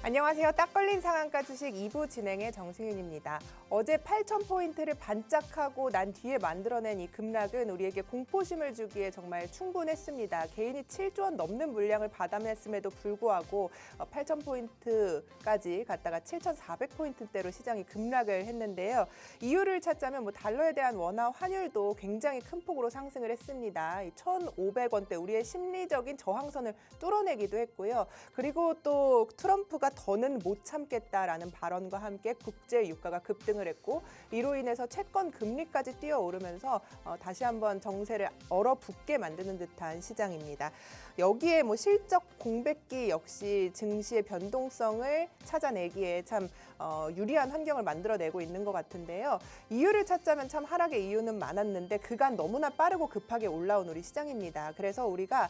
안녕하세요. 딱 걸린 상한가 주식 2부 진행의 정승윤입니다. 어제 8,000포인트를 반짝하고 난 뒤에 만들어낸 이 급락은 우리에게 공포심을 주기에 정말 충분했습니다. 개인이 7조 원 넘는 물량을 받아냈음에도 불구하고 8,000포인트까지 갔다가 7,400포인트대로 시장이 급락을 했는데요. 이유를 찾자면 달러에 대한 원화 환율도 굉장히 큰 폭으로 상승을 했습니다. 1,500원대 우리의 심리적인 저항선을 뚫어내기도 했고요. 그리고 또 트럼프가 더는 못 참겠다라는 발언과 함께 국제 유가가 급등을 했고 이로 인해서 채권 금리까지 뛰어오르면서 다시 한번 정세를 얼어붙게 만드는 듯한 시장입니다. 여기에 실적 공백기 역시 증시의 변동성을 찾아내기에 참 유리한 환경을 만들어내고 있는 것 같은데요. 이유를 찾자면 참 하락의 이유는 많았는데 그간 너무나 빠르고 급하게 올라온 우리 시장입니다. 그래서 우리가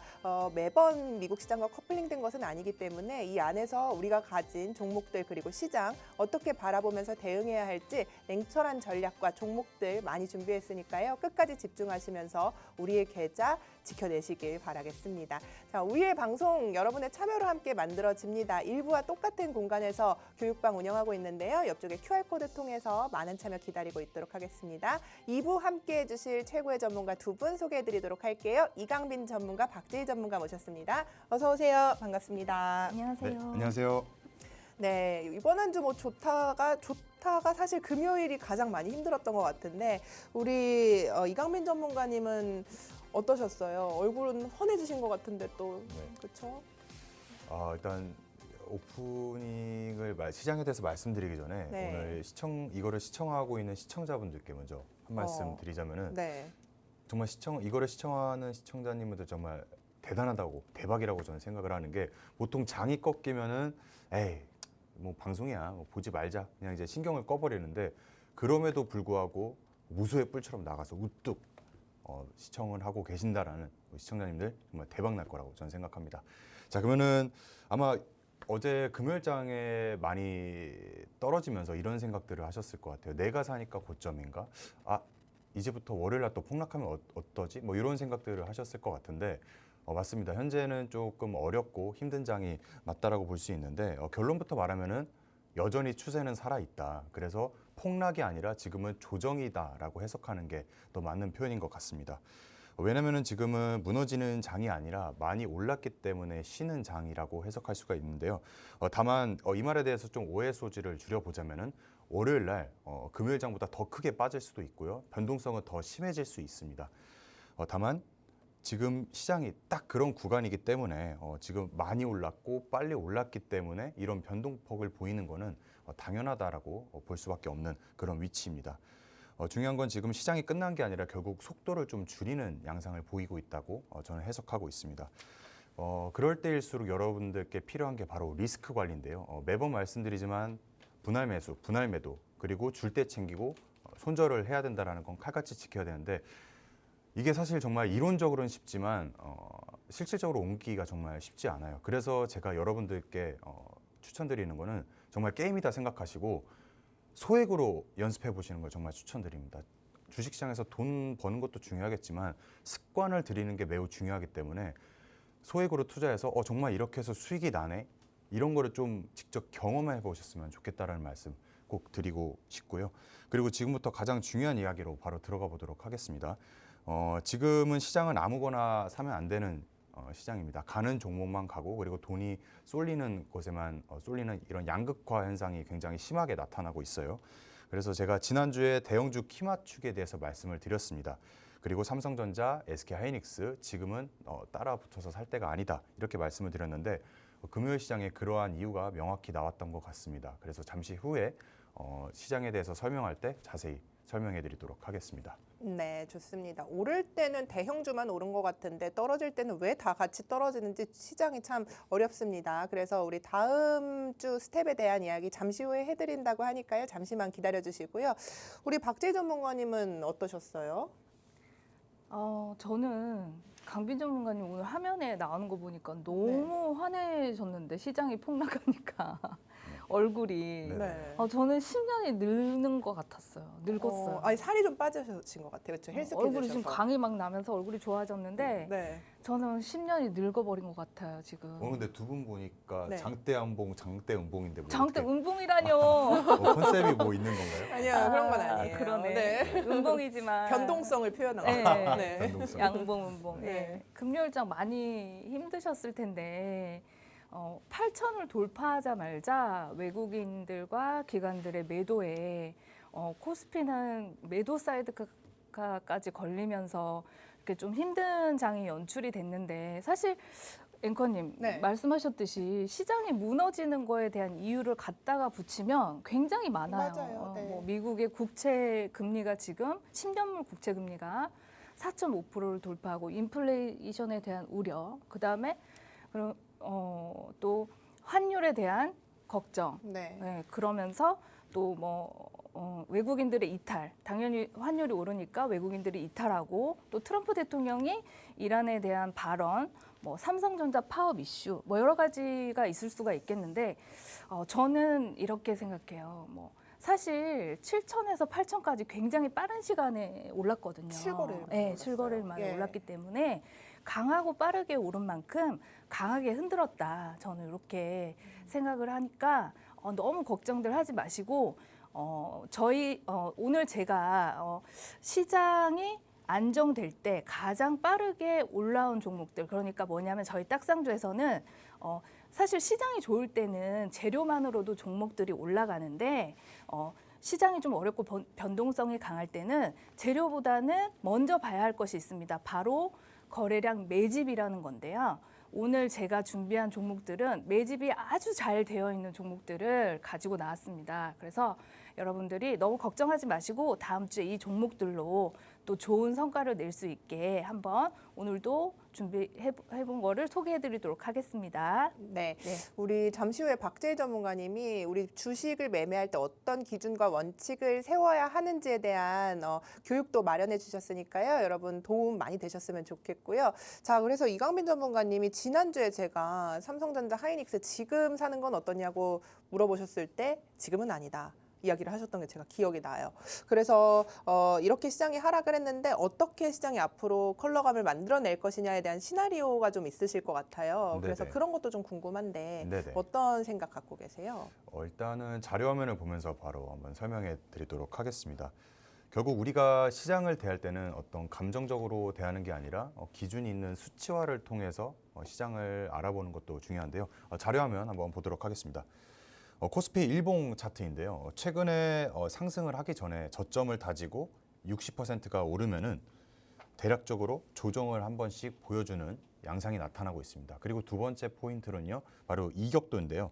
매번 미국 시장과 커플링된 것은 아니기 때문에 이 안에서 우리가 가진 종목들 그리고 시장 어떻게 바라보면서 대응해야 할지 냉철한 전략과 종목들 많이 준비했으니까요. 끝까지 집중하시면서 우리의 계좌 지켜내시길 바라겠습니다. 자, 우리의 방송 여러분의 참여로 함께 만들어집니다. 일부와 똑같은 공간에서 교육방 운영하고 있는데요. 옆쪽에 QR코드 통해서 많은 참여 기다리고 있도록 하겠습니다. 2부 함께해 주실 최고의 전문가 두 분 소개해드리도록 할게요. 이강빈 전문가, 박재희 전문가 모셨습니다. 어서 오세요. 반갑습니다. 안녕하세요. 네, 안녕하세요. 네, 이번 한 주 좋다가 사실 금요일이 가장 많이 힘들었던 것 같은데 우리 이강민 전문가님은 어떠셨어요? 얼굴은 환해지신 것 같은데 또 그렇죠? 일단 오프닝을 시장에 대해서 말씀드리기 전에 네. 오늘 이거를 시청하고 있는 시청자분들께 먼저 한 말씀 드리자면은 네. 정말 이거를 시청하는 시청자님들도 정말 대단하다고 대박이라고 저는 생각을 하는 게 보통 장이 꺾이면은 에이 방송이야 보지 말자 그냥 이제 신경을 꺼버리는데 그럼에도 불구하고 무소의 뿔처럼 나가서 우뚝 시청을 하고 계신다라는 시청자님들 정말 대박 날 거라고 저는 생각합니다. 자, 그러면은 아마 어제 금요일장에 많이 떨어지면서 이런 생각들을 하셨을 것 같아요. 내가 사니까 고점인가? 이제부터 월요일 날 또 폭락하면 어떠지? 이런 생각들을 하셨을 것 같은데 맞습니다. 현재는 조금 어렵고 힘든 장이 맞다라고 볼 수 있는데 결론부터 말하면은 여전히 추세는 살아있다. 그래서 폭락이 아니라 지금은 조정이다라고 해석하는 게 더 맞는 표현인 것 같습니다. 왜냐면은 지금은 무너지는 장이 아니라 많이 올랐기 때문에 쉬는 장이라고 해석할 수가 있는데요. 다만 이 말에 대해서 좀 오해 소지를 줄여보자면은 월요일 날 금요일장보다 더 크게 빠질 수도 있고요. 변동성은 더 심해질 수 있습니다. 다만 지금 시장이 딱 그런 구간이기 때문에 지금 많이 올랐고 빨리 올랐기 때문에 이런 변동폭을 보이는 거는 당연하다라고 볼 수밖에 없는 그런 위치입니다. 중요한 건 지금 시장이 끝난 게 아니라 결국 속도를 좀 줄이는 양상을 보이고 있다고 저는 해석하고 있습니다. 그럴 때일수록 여러분들께 필요한 게 바로 리스크 관리인데요. 매번 말씀드리지만 분할 매수, 분할 매도 그리고 줄 때 챙기고 손절을 해야 된다는 건 칼같이 지켜야 되는데 이게 사실 정말 이론적으로는 쉽지만 실질적으로 옮기기가 정말 쉽지 않아요. 그래서 제가 여러분들께 추천드리는 거는 정말 게임이다 생각하시고 소액으로 연습해 보시는 걸 정말 추천드립니다. 주식시장에서 돈 버는 것도 중요하겠지만 습관을 들이는 게 매우 중요하기 때문에 소액으로 투자해서 정말 이렇게 해서 수익이 나네? 이런 거를 좀 직접 경험해 보셨으면 좋겠다라는 말씀 꼭 드리고 싶고요. 그리고 지금부터 가장 중요한 이야기로 바로 들어가 보도록 하겠습니다. 지금은 시장은 아무거나 사면 안 되는 시장입니다. 가는 종목만 가고 그리고 돈이 쏠리는 곳에만 쏠리는 이런 양극화 현상이 굉장히 심하게 나타나고 있어요. 그래서 제가 지난주에 대형주 키 맞추기에 대해서 말씀을 드렸습니다. 그리고 삼성전자, SK하이닉스 지금은 따라 붙어서 살 때가 아니다 이렇게 말씀을 드렸는데 금요일 시장에 그러한 이유가 명확히 나왔던 것 같습니다. 그래서 잠시 후에 시장에 대해서 설명할 때 자세히 설명해 드리도록 하겠습니다. 네, 좋습니다. 오를 때는 대형주만 오른 것 같은데 떨어질 때는 왜 다 같이 떨어지는지 시장이 참 어렵습니다. 그래서 우리 다음 주 스텝에 대한 이야기 잠시 후에 해드린다고 하니까요. 잠시만 기다려주시고요. 우리 박재희 전문가님은 어떠셨어요? 저는 강빈 전문가님 오늘 화면에 나오는 거 보니까 너무 환해졌는데 시장이 폭락하니까 얼굴이. 네. 네. 저는 10년이 늙는 것 같았어요. 늙었어요. 아니 살이 좀 빠지신 것 같아요. 그렇죠. 헬스케 얼굴이 지금 되셔서. 광이 막 나면서 얼굴이 좋아졌는데 네. 저는 10년이 늙어버린 것 같아요 지금. 근데 두 분 보니까 네. 장대 안봉, 장대 은봉인데 뭐 장대 어떻게 운봉이라뇨. 컨셉이 뭐 있는 건가요? 아니요 그런 건 아니에요. 그러네. 네. 운봉이지만 변동성을 표현하고. 네. 네. 변동성. 양봉, 운봉. 네. 네. 금요일장 많이 힘드셨을 텐데 8천을 돌파하자마자 외국인들과 기관들의 매도에 코스피는 매도 사이드카까지 걸리면서 이렇게 좀 힘든 장이 연출이 됐는데 사실 앵커님 네. 말씀하셨듯이 시장이 무너지는 거에 대한 이유를 갖다가 붙이면 굉장히 많아요. 맞아요. 네. 뭐 미국의 국채 금리가 지금 10년물 국채 금리가 4.5%를 돌파하고 인플레이션에 대한 우려, 그다음에 또 환율에 대한 걱정, 네. 네, 그러면서 또 외국인들의 이탈, 당연히 환율이 오르니까 외국인들이 이탈하고 또 트럼프 대통령이 이란에 대한 발언, 삼성전자 파업 이슈, 여러 가지가 있을 수가 있겠는데 저는 이렇게 생각해요. 사실 7천에서 8천까지 굉장히 빠른 시간에 올랐거든요. 7거래일 네, 7거래일 만에 예. 올랐기 때문에 강하고 빠르게 오른 만큼 강하게 흔들었다. 저는 이렇게 생각을 하니까 너무 걱정들 하지 마시고 오늘 제가 시장이 안정될 때 가장 빠르게 올라온 종목들, 그러니까 뭐냐면 저희 딱상주에서는 사실 시장이 좋을 때는 재료만으로도 종목들이 올라가는데 시장이 좀 어렵고 변동성이 강할 때는 재료보다는 먼저 봐야 할 것이 있습니다. 바로 거래량 매집이라는 건데요. 오늘 제가 준비한 종목들은 매집이 아주 잘 되어 있는 종목들을 가지고 나왔습니다. 그래서 여러분들이 너무 걱정하지 마시고 다음 주에 이 종목들로 또 좋은 성과를 낼 수 있게 한번 오늘도 준비해본 거를 소개해드리도록 하겠습니다. 네. 네. 우리 잠시 후에 박재희 전문가님이 우리 주식을 매매할 때 어떤 기준과 원칙을 세워야 하는지에 대한 교육도 마련해 주셨으니까요. 여러분 도움 많이 되셨으면 좋겠고요. 자, 그래서 이강빈 전문가님이 지난주에 제가 삼성전자 하이닉스 지금 사는 건 어떠냐고 물어보셨을 때 지금은 아니다. 이야기를 하셨던 게 제가 기억이 나요. 그래서 이렇게 시장이 하락을 했는데 어떻게 시장이 앞으로 컬러감을 만들어낼 것이냐에 대한 시나리오가 좀 있으실 것 같아요. 그래서 네네. 그런 것도 좀 궁금한데 네네. 어떤 생각 갖고 계세요? 일단은 자료 화면을 보면서 바로 한번 설명해 드리도록 하겠습니다. 결국 우리가 시장을 대할 때는 어떤 감정적으로 대하는 게 아니라 기준이 있는 수치화를 통해서 시장을 알아보는 것도 중요한데요. 자료 화면 한번 보도록 하겠습니다. 코스피 일봉 차트인데요. 최근에 상승을 하기 전에 저점을 다지고 60%가 오르면은 대략적으로 조정을 한 번씩 보여주는 양상이 나타나고 있습니다. 그리고 두 번째 포인트는요, 바로 이격도인데요.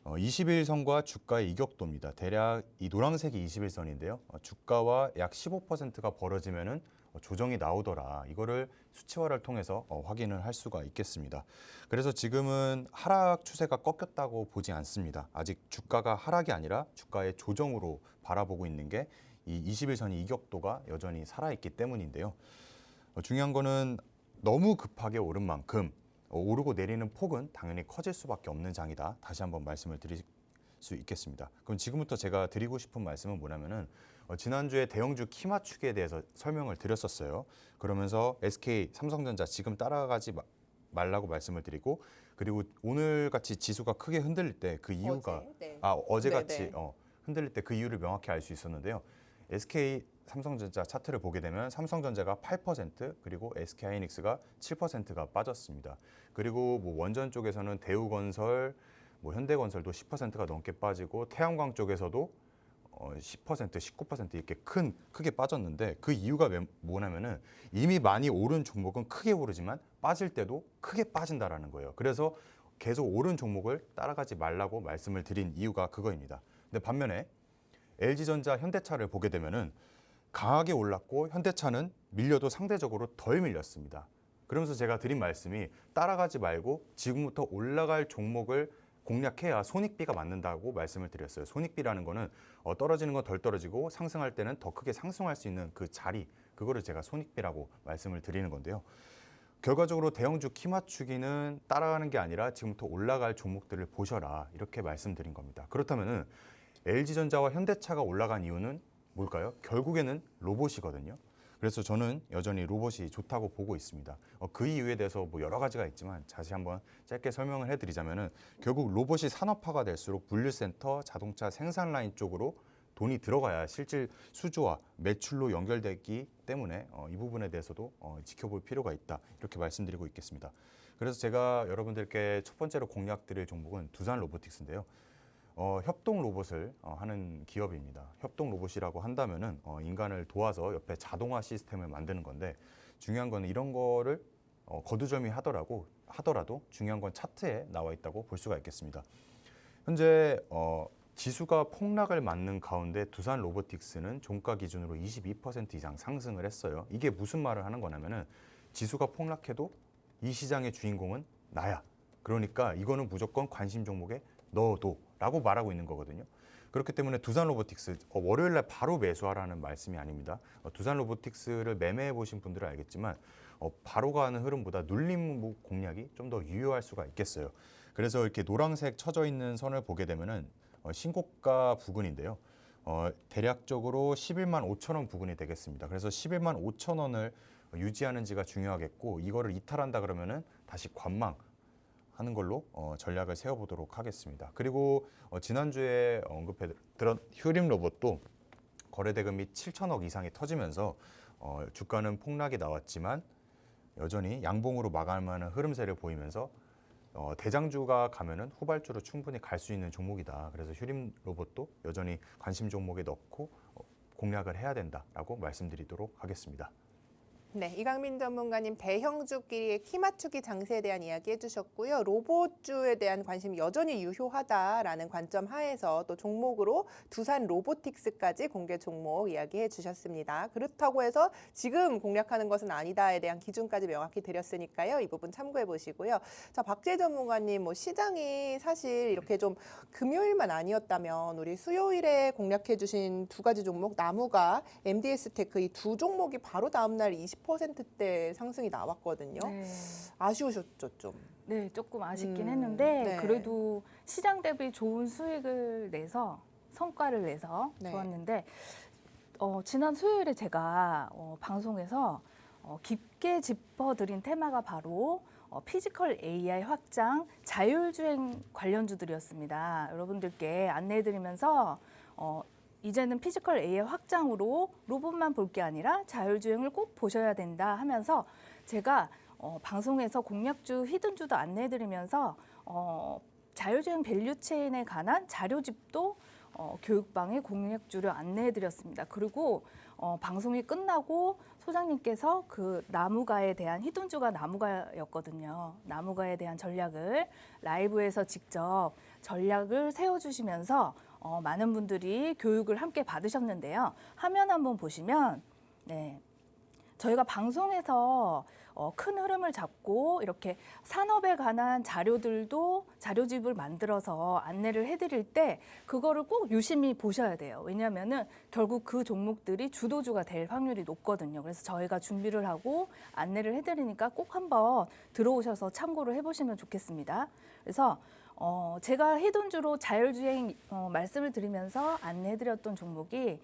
21선과 주가의 이격도입니다. 대략 이 노란색이 21선인데요. 주가와 약 15%가 벌어지면은 조정이 나오더라. 이거를 수치화를 통해서 확인을 할 수가 있겠습니다. 그래서 지금은 하락 추세가 꺾였다고 보지 않습니다. 아직 주가가 하락이 아니라 주가의 조정으로 바라보고 있는 게 이 21선이 이격도가 여전히 살아있기 때문인데요. 중요한 거는 너무 급하게 오른 만큼 오르고 내리는 폭은 당연히 커질 수밖에 없는 장이다. 다시 한번 말씀을 드릴 수 있겠습니다. 그럼 지금부터 제가 드리고 싶은 말씀은 뭐냐면은 지난주에 대형주 키 맞추기에 대해서 설명을 드렸었어요. 그러면서 SK, 삼성전자 지금 따라가지 말라고 말씀을 드리고, 그리고 오늘 같이 지수가 크게 흔들릴 때 그 이유가 어제같이 흔들릴 때 그 이유를 명확히 알 수 있었는데요. SK 삼성전자 차트를 보게 되면 삼성전자가 8% 그리고 SK하이닉스가 7%가 빠졌습니다. 그리고 원전 쪽에서는 대우건설, 현대건설도 10%가 넘게 빠지고 태양광 쪽에서도 10%, 19% 이렇게 크게 빠졌는데 그 이유가 뭐냐면은 이미 많이 오른 종목은 크게 오르지만 빠질 때도 크게 빠진다라는 거예요. 그래서 계속 오른 종목을 따라가지 말라고 말씀을 드린 이유가 그거입니다. 근데 반면에 LG전자, 현대차를 보게 되면은 강하게 올랐고 현대차는 밀려도 상대적으로 덜 밀렸습니다. 그러면서 제가 드린 말씀이 따라가지 말고 지금부터 올라갈 종목을 공략해야 손익비가 맞는다고 말씀을 드렸어요. 손익비라는 거는 떨어지는 건 덜 떨어지고 상승할 때는 더 크게 상승할 수 있는 그 자리, 그거를 제가 손익비라고 말씀을 드리는 건데요. 결과적으로 대형주 키 맞추기는 따라가는 게 아니라 지금부터 올라갈 종목들을 보셔라 이렇게 말씀드린 겁니다. 그렇다면은 LG전자와 현대차가 올라간 이유는 뭘까요? 결국에는 로봇이거든요. 그래서 저는 여전히 로봇이 좋다고 보고 있습니다. 그 이유에 대해서 뭐 여러 가지가 있지만 다시 한번 짧게 설명을 해드리자면은 결국 로봇이 산업화가 될수록 분류센터, 자동차 생산 라인 쪽으로 돈이 들어가야 실질 수주와 매출로 연결되기 때문에 이 부분에 대해서도 지켜볼 필요가 있다 이렇게 말씀드리고 있겠습니다. 그래서 제가 여러분들께 첫 번째로 공략드릴 종목은 두산 로보틱스인데요. 협동 로봇을 하는 기업입니다. 협동 로봇이라고 한다면은 인간을 도와서 옆에 자동화 시스템을 만드는 건데 중요한 건 이런 거를 거두절미 하더라도 중요한 건 차트에 나와 있다고 볼 수가 있겠습니다. 현재 지수가 폭락을 맞는 가운데 두산 로보틱스는 종가 기준으로 22% 이상 상승을 했어요. 이게 무슨 말을 하는 거냐면은 지수가 폭락해도 이 시장의 주인공은 나야. 그러니까 이거는 무조건 관심 종목에 넣어둬라고 말하고 있는 거거든요. 그렇기 때문에 두산 로보틱스 월요일 날 바로 매수하라는 말씀이 아닙니다. 두산 로보틱스를 매매해 보신 분들은 알겠지만 바로 가는 흐름보다 눌림 공략이 좀 더 유효할 수가 있겠어요. 그래서 이렇게 노란색 쳐져 있는 선을 보게 되면은 신고가 부근인데요. 대략적으로 11만 5천 원 부근이 되겠습니다. 그래서 11만 5천 원을 유지하는지가 중요하겠고 이거를 이탈한다 그러면은 다시 관망하는 걸로 전략을 세워보도록 하겠습니다. 그리고 지난주에 언급해드렸던 휴림 로봇도 거래 대금이 7천억 이상이 터지면서 주가는 폭락이 나왔지만 여전히 양봉으로 마감하는 흐름세를 보이면서 대장주가 가면은 후발주로 충분히 갈 수 있는 종목이다. 그래서 휴림 로봇도 여전히 관심 종목에 넣고 공략을 해야 된다라고 말씀드리도록 하겠습니다. 네, 이강민 전문가님 대형주끼리의 키 맞추기 장세에 대한 이야기 해주셨고요. 로봇주에 대한 관심이 여전히 유효하다라는 관점 하에서 또 종목으로 두산 로보틱스까지 공개 종목 이야기해 주셨습니다. 그렇다고 해서 지금 공략하는 것은 아니다에 대한 기준까지 명확히 드렸으니까요. 이 부분 참고해 보시고요. 자, 박재 전문가님, 시장이 사실 이렇게 좀 금요일만 아니었다면 우리 수요일에 공략해 주신 두 가지 종목 나무가 MDS테크 이 두 종목이 바로 다음 날 20%대 상승이 나왔거든요. 네. 아쉬우셨죠, 좀? 네, 조금 아쉽긴 했는데 네. 그래도 시장 대비 좋은 수익을 내서 성과를 내서 네. 좋았는데 지난 수요일에 제가 방송에서 깊게 짚어드린 테마가 바로 피지컬 AI 확장, 자율주행 관련주들이었습니다. 여러분들께 안내해드리면서 이제는 피지컬 AI 확장으로 로봇만 볼 게 아니라 자율주행을 꼭 보셔야 된다 하면서 제가 방송에서 공략주, 히든주도 안내해드리면서 자율주행 밸류체인에 관한 자료집도 교육방의 공략주를 안내해드렸습니다. 그리고 방송이 끝나고 소장님께서 그 나무가에 대한 히든주가 나무가였거든요. 나무가에 대한 전략을 라이브에서 직접 전략을 세워주시면서 많은 분들이 교육을 함께 받으셨는데요. 화면 한번 보시면 네, 저희가 방송에서 큰 흐름을 잡고 이렇게 산업에 관한 자료집을 만들어서 안내를 해드릴 때 그거를 꼭 유심히 보셔야 돼요. 왜냐하면은 결국 그 종목들이 주도주가 될 확률이 높거든요. 그래서 저희가 준비를 하고 안내를 해드리니까 꼭 한번 들어오셔서 참고를 해보시면 좋겠습니다. 그래서 제가 히든주로 자율주행 말씀을 드리면서 안내해드렸던 종목이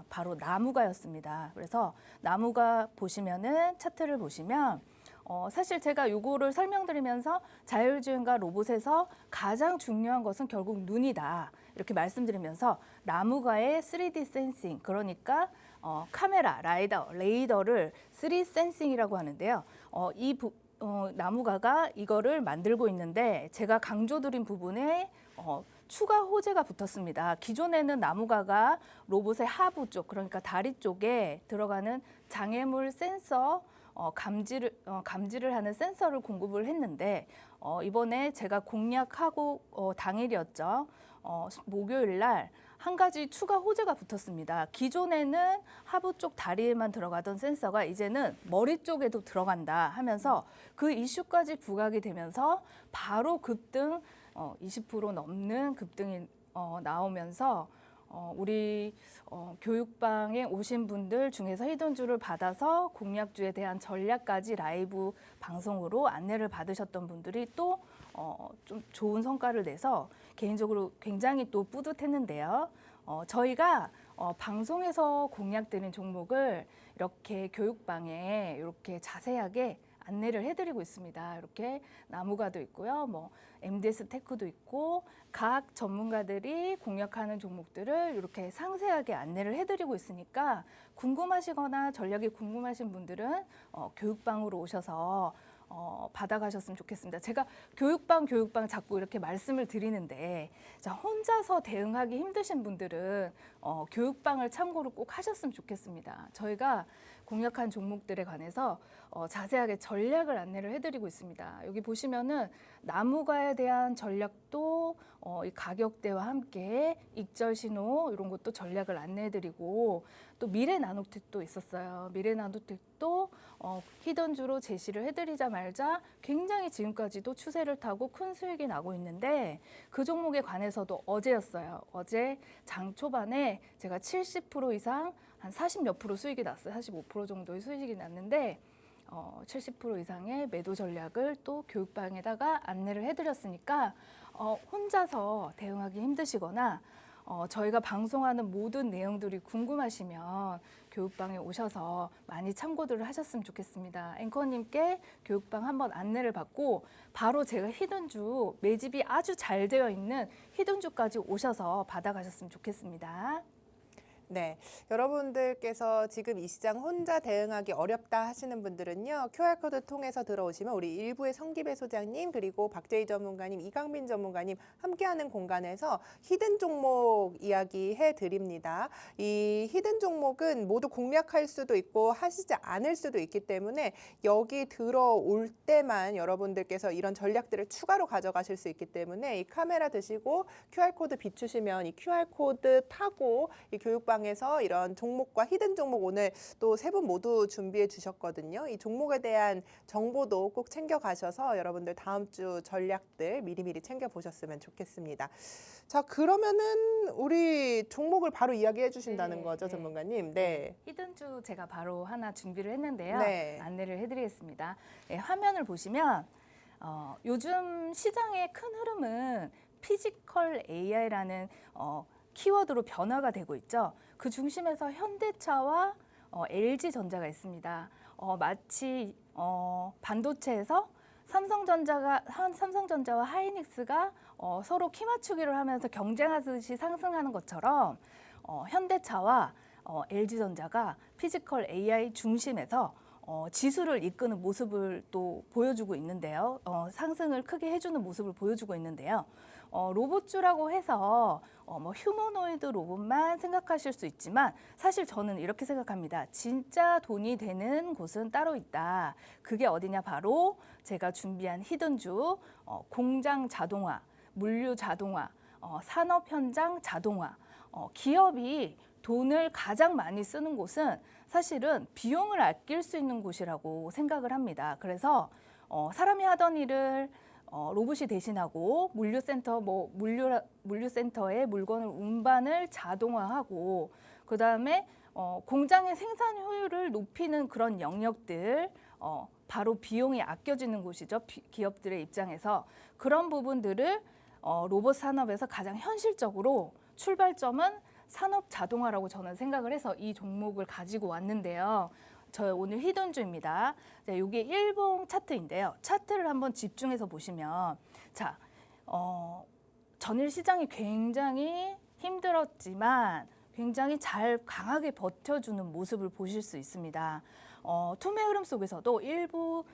바로 나무가였습니다. 그래서 나무가 보시면은 차트를 보시면 사실 제가 요거를 설명드리면서 자율주행과 로봇에서 가장 중요한 것은 결국 눈이다. 이렇게 말씀드리면서 나무가의 3D 센싱, 그러니까 카메라, 레이더를 3D 센싱이라고 하는데요. 나무가가 이거를 만들고 있는데 제가 강조드린 부분에 추가 호재가 붙었습니다. 기존에는 나무가가 로봇의 하부 쪽, 그러니까 다리 쪽에 들어가는 장애물 센서, 감지를 하는 센서를 공급을 했는데 이번에 제가 공략하고 당일이었죠. 목요일 날 한 가지 추가 호재가 붙었습니다. 기존에는 하부 쪽 다리에만 들어가던 센서가 이제는 머리 쪽에도 들어간다 하면서 그 이슈까지 부각이 되면서 바로 급등 20% 넘는 급등이 나오면서 우리 교육방에 오신 분들 중에서 히든주를 받아서 공약주에 대한 전략까지 라이브 방송으로 안내를 받으셨던 분들이 또 좀 좋은 성과를 내서 개인적으로 굉장히 또 뿌듯했는데요. 저희가 방송에서 공약드린 종목을 이렇게 교육방에 이렇게 자세하게 안내를 해드리고 있습니다. 이렇게 나무가도 있고요. 뭐 MDS 테크도 있고 각 전문가들이 공략하는 종목들을 이렇게 상세하게 안내를 해드리고 있으니까 궁금하시거나 전략이 궁금하신 분들은 교육방으로 오셔서 받아가셨으면 좋겠습니다. 제가 교육방 자꾸 이렇게 말씀을 드리는데 자, 혼자서 대응하기 힘드신 분들은 교육방을 참고로 꼭 하셨으면 좋겠습니다. 저희가 공략한 종목들에 관해서 자세하게 전략을 안내를 해드리고 있습니다. 여기 보시면은 나무가에 대한 전략도 이 가격대와 함께 익절 신호 이런 것도 전략을 안내해드리고 또 미래 나노텍도 있었어요. 미래 나노텍도 히든주로 제시를 해드리자 말자 굉장히 지금까지도 추세를 타고 큰 수익이 나고 있는데 그 종목에 관해서도 어제였어요. 어제 장 초반에 제가 70% 이상 한 40몇 프로 수익이 났어요. 45% 정도의 수익이 났는데 70% 이상의 매도 전략을 또 교육방에다가 안내를 해드렸으니까 혼자서 대응하기 힘드시거나 저희가 방송하는 모든 내용들이 궁금하시면 교육방에 오셔서 많이 참고들을 하셨으면 좋겠습니다. 앵커님께 교육방 한번 안내를 받고 바로 제가 히든주 매집이 아주 잘 되어 있는 히든주까지 오셔서 받아가셨으면 좋겠습니다. 네, 여러분들께서 지금 이 시장 혼자 대응하기 어렵다 하시는 분들은요, QR코드 통해서 들어오시면 우리 일부의 성기배 소장님 그리고 박재희 전문가님, 이강민 전문가님 함께하는 공간에서 히든 종목 이야기해 드립니다. 이 히든 종목은 모두 공략할 수도 있고 하시지 않을 수도 있기 때문에 여기 들어올 때만 여러분들께서 이런 전략들을 추가로 가져가실 수 있기 때문에 이 카메라 드시고 QR코드 비추시면 이 QR코드 타고 이 교육방 에서 이런 종목과 히든 종목 오늘 또 세 분 모두 준비해 주셨거든요. 이 종목에 대한 정보도 꼭 챙겨 가셔서 여러분들 다음 주 전략들 미리미리 챙겨 보셨으면 좋겠습니다. 자, 그러면은 우리 종목을 바로 이야기해 주신다는 거죠, 전문가님? 네. 히든주 제가 바로 하나 준비를 했는데요. 네. 안내를 해드리겠습니다. 네, 화면을 보시면 요즘 시장의 큰 흐름은 피지컬 AI라는 키워드로 변화가 되고 있죠. 그 중심에서 현대차와 LG전자가 있습니다. 마치 반도체에서 삼성전자와 하이닉스가 서로 키 맞추기를 하면서 경쟁하듯이 상승하는 것처럼 현대차와 LG전자가 피지컬 AI 중심에서 지수를 이끄는 모습을 또 보여주고 있는데요. 상승을 크게 해주는 모습을 보여주고 있는데요. 로봇주라고 해서 뭐 휴머노이드 로봇만 생각하실 수 있지만 사실 저는 이렇게 생각합니다. 진짜 돈이 되는 곳은 따로 있다. 그게 어디냐? 바로 제가 준비한 히든주, 공장 자동화, 물류 자동화, 산업 현장 자동화, 기업이 돈을 가장 많이 쓰는 곳은 사실은 비용을 아낄 수 있는 곳이라고 생각을 합니다. 그래서 사람이 하던 일을 로봇이 대신하고 물류센터에 물건을 운반을 자동화하고 그다음에 공장의 생산 효율을 높이는 그런 영역들 바로 비용이 아껴지는 곳이죠. 기업들의 입장에서 그런 부분들을 로봇 산업에서 가장 현실적으로 출발점은 산업 자동화라고 저는 생각을 해서 이 종목을 가지고 왔는데요. 저 오늘 히든주입니다. 이게 일봉 차트인데요. 차트를 한번 집중해서 보시면 자, 전일 시장이 굉장히 힘들었지만 굉장히 잘 강하게 버텨주는 모습을 보실 수 있습니다. 투매 흐름 속에서도 일부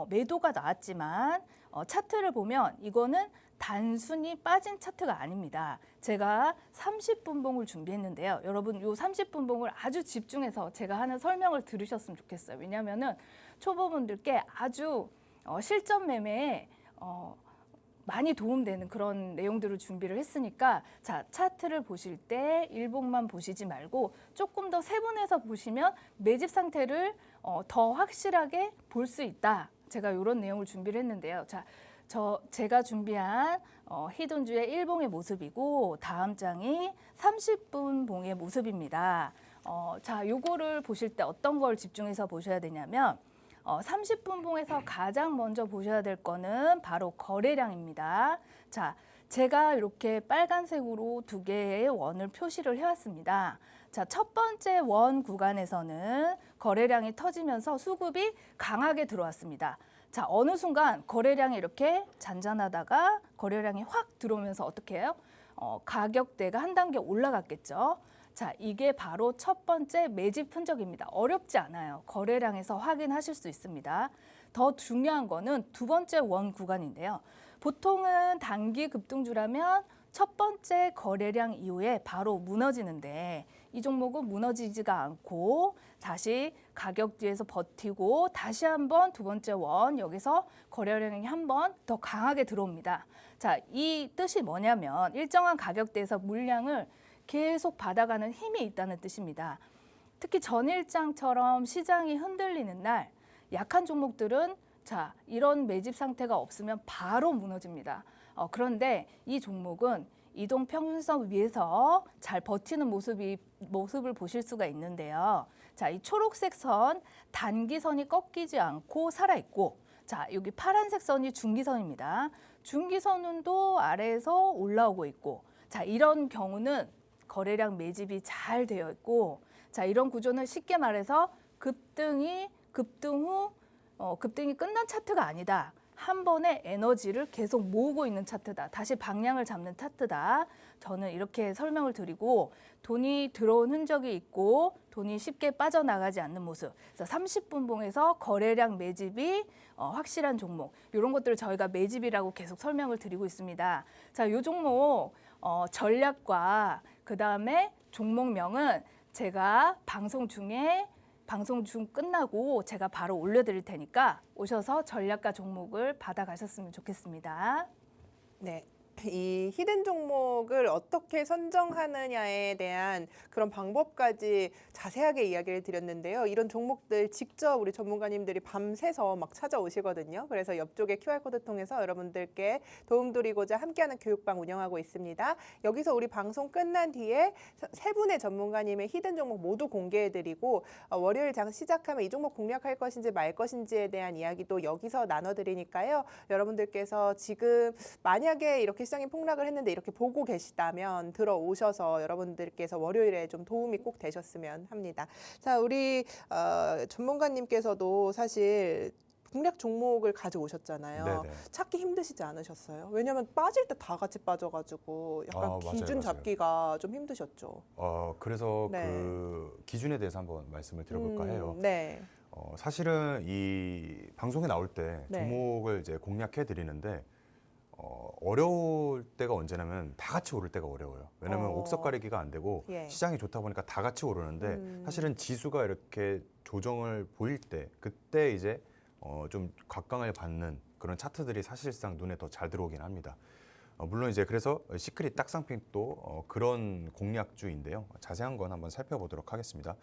매도가 나왔지만 차트를 보면 이거는 단순히 빠진 차트가 아닙니다. 제가 30분봉을 준비했는데요. 여러분 이 30분봉을 아주 집중해서 제가 하는 설명을 들으셨으면 좋겠어요. 왜냐하면 초보분들께 아주 실전 매매에 많이 도움되는 그런 내용들을 준비를 했으니까 자 차트를 보실 때 일봉만 보시지 말고 조금 더 세분해서 보시면 매집 상태를 더 확실하게 볼 수 있다. 제가 이런 내용을 준비를 했는데요. 자 제가 준비한 히든주의 일봉의 모습이고 다음 장이 30분 봉의 모습입니다. 자, 요거를 보실 때 어떤 걸 집중해서 보셔야 되냐면 30분 봉에서 가장 먼저 보셔야 될 거는 바로 거래량입니다. 자, 제가 이렇게 빨간색으로 두 개의 원을 표시를 해왔습니다. 자, 첫 번째 원 구간에서는 거래량이 터지면서 수급이 강하게 들어왔습니다. 자, 어느 순간 거래량이 이렇게 잔잔하다가 거래량이 확 들어오면서 어떻게 해요? 가격대가 한 단계 올라갔겠죠. 자, 이게 바로 첫 번째 매집 흔적입니다. 어렵지 않아요. 거래량에서 확인하실 수 있습니다. 더 중요한 거는 두 번째 원 구간인데요. 보통은 단기 급등주라면 첫 번째 거래량 이후에 바로 무너지는데 이 종목은 무너지지가 않고 다시 가격 뒤에서 버티고 다시 한번 두 번째 원 여기서 거래량이 한 번 더 강하게 들어옵니다. 자, 이 뜻이 뭐냐면 일정한 가격대에서 물량을 계속 받아가는 힘이 있다는 뜻입니다. 특히 전일장처럼 시장이 흔들리는 날 약한 종목들은 자, 이런 매집 상태가 없으면 바로 무너집니다. 그런데 이 종목은 이동 평균선 위에서 잘 버티는 모습을 보실 수가 있는데요. 자, 이 초록색 선 단기선이 꺾이지 않고 살아있고, 자, 여기 파란색 선이 중기선입니다. 중기선도 아래에서 올라오고 있고, 자, 이런 경우는 거래량 매집이 잘 되어 있고, 자, 이런 구조는 쉽게 말해서 급등이 끝난 차트가 아니다. 한 번에 에너지를 계속 모으고 있는 차트다. 다시 방향을 잡는 차트다. 저는 이렇게 설명을 드리고 돈이 들어온 흔적이 있고 돈이 쉽게 빠져나가지 않는 모습. 그래서 30분 봉에서 거래량 매집이 확실한 종목. 이런 것들을 저희가 매집이라고 계속 설명을 드리고 있습니다. 자, 이 종목 전략과 그다음에 종목명은 제가 방송 중 끝나고 제가 바로 올려드릴 테니까 오셔서 전략가 종목을 받아가셨으면 좋겠습니다. 네. 이 히든 종목을 어떻게 선정하느냐에 대한 그런 방법까지 자세하게 이야기를 드렸는데요. 이런 종목들 직접 우리 전문가님들이 밤새서 막 찾아오시거든요. 그래서 옆쪽에 QR코드 통해서 여러분들께 도움드리고자 함께하는 교육방 운영하고 있습니다. 여기서 우리 방송 끝난 뒤에 세 분의 전문가님의 히든 종목 모두 공개해드리고 월요일 장 시작하면 이 종목 공략할 것인지 말 것인지에 대한 이야기도 여기서 나눠드리니까요. 여러분들께서 지금 만약에 이렇게 시장이 폭락을 했는데 이렇게 보고 계시다면 들어오셔서 여러분들께서 월요일에 좀 도움이 꼭 되셨으면 합니다. 자, 우리 전문가님께서도 사실 공략 종목을 가져오셨잖아요. 네네. 찾기 힘드시지 않으셨어요? 왜냐하면 빠질 때 다 같이 빠져가지고 약간 맞아요, 기준 맞아요. 잡기가 좀 힘드셨죠. 그래서 네. 그 기준에 대해서 한번 말씀을 드려볼까 해요. 네. 사실은 이 방송에 나올 때 네. 종목을 이제 공략해 드리는데 어려울 때가 언제냐면 다 같이 오를 때가 어려워요. 왜냐하면 옥석 가리기가 안 되고 예. 시장이 좋다 보니까 다 같이 오르는데 사실은 지수가 이렇게 조정을 보일 때 그때 이제 좀 각광을 받는 그런 차트들이 사실상 눈에 더 잘 들어오긴 합니다. 물론 이제 그래서 시크릿 딱상핑도 그런 공략주인데요. 자세한 건 한번 살펴보도록 하겠습니다.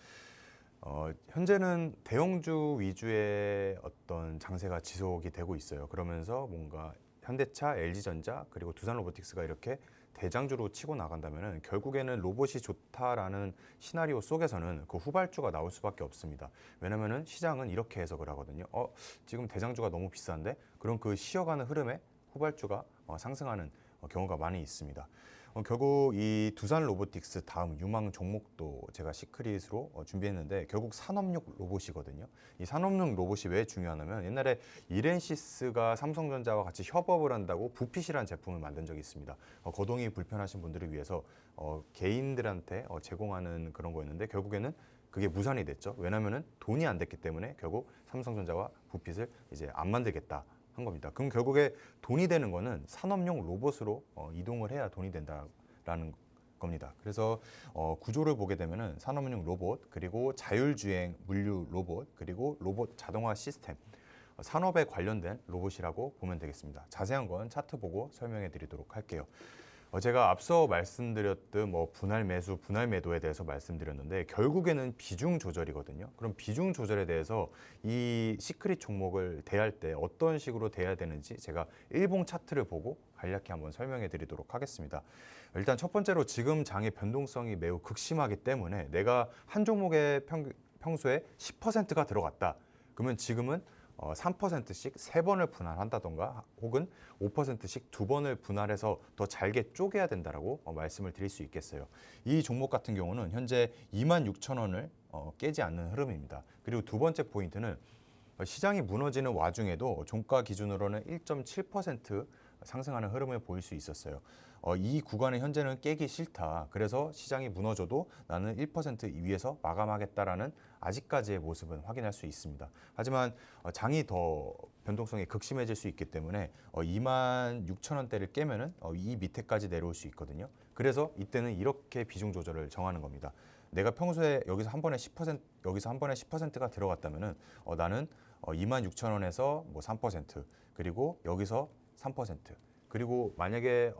현재는 대형주 위주의 어떤 장세가 지속이 되고 있어요. 그러면서 뭔가 현대차, LG전자 그리고 두산로보틱스가 이렇게 대장주로 치고 나간다면 결국에는 로봇이 좋다라는 시나리오 속에서는 그 후발주가 나올 수밖에 없습니다. 왜냐하면 시장은 이렇게 해석을 하거든요. 지금 대장주가 너무 비싼데 그럼 그 쉬어가는 흐름에 후발주가 상승하는 경우가 많이 있습니다. 결국 이 두산 로보틱스 다음 유망 종목도 제가 시크릿으로 준비했는데 결국 산업용 로봇이거든요. 이 산업용 로봇이 왜 중요하냐면 옛날에 이렌시스가 삼성전자와 같이 협업을 한다고 부핏이라는 제품을 만든 적이 있습니다. 거동이 불편하신 분들을 위해서 개인들한테 제공하는 그런 거였는데 결국에는 그게 무산이 됐죠. 왜냐하면 돈이 안 됐기 때문에 결국 삼성전자와 부핏을 이제 안 만들겠다. 한 겁니다. 그럼 결국에 돈이 되는 거는 산업용 로봇으로 이동을 해야 돈이 된다라는 겁니다. 그래서 구조를 보게 되면은 산업용 로봇 그리고 자율주행 물류 로봇 그리고 로봇 자동화 시스템 산업에 관련된 로봇이라고 보면 되겠습니다. 자세한 건 차트 보고 설명해 드리도록 할게요. 제가 앞서 말씀드렸던 뭐 분할 매수, 분할 매도에 대해서 말씀드렸는데 결국에는 비중 조절이거든요. 그럼 비중 조절에 대해서 이 시크릿 종목을 대할 때 어떤 식으로 대해야 되는지 제가 일봉 차트를 보고 간략히 한번 설명해 드리도록 하겠습니다. 일단 첫 번째로 지금 장의 변동성이 매우 극심하기 때문에 내가 한 종목에 평소에 10%가 들어갔다. 그러면 지금은 3%씩 3번을 분할한다던가 혹은 5%씩 2번을 분할해서 더 잘게 쪼개야 된다라고 말씀을 드릴 수 있겠어요. 이 종목 같은 경우는 현재 26,000원을 깨지 않는 흐름입니다. 그리고 두 번째 포인트는 시장이 무너지는 와중에도 종가 기준으로는 1.7% 상승하는 흐름을 보일 수 있었어요. 이 구간은 현재는 깨기 싫다. 그래서 시장이 무너져도 나는 1% 위에서 마감하겠다라는 아직까지의 모습은 확인할 수 있습니다. 하지만 장이 더 변동성이 극심해질 수 있기 때문에 26,000원대를 깨면은 이 밑에까지 내려올 수 있거든요. 그래서 이때는 이렇게 비중 조절을 정하는 겁니다. 내가 평소에 여기서 한 번에 10%가 들어갔다면은 나는 26,000원에서 뭐 3% 그리고 여기서 3% 그리고 만약에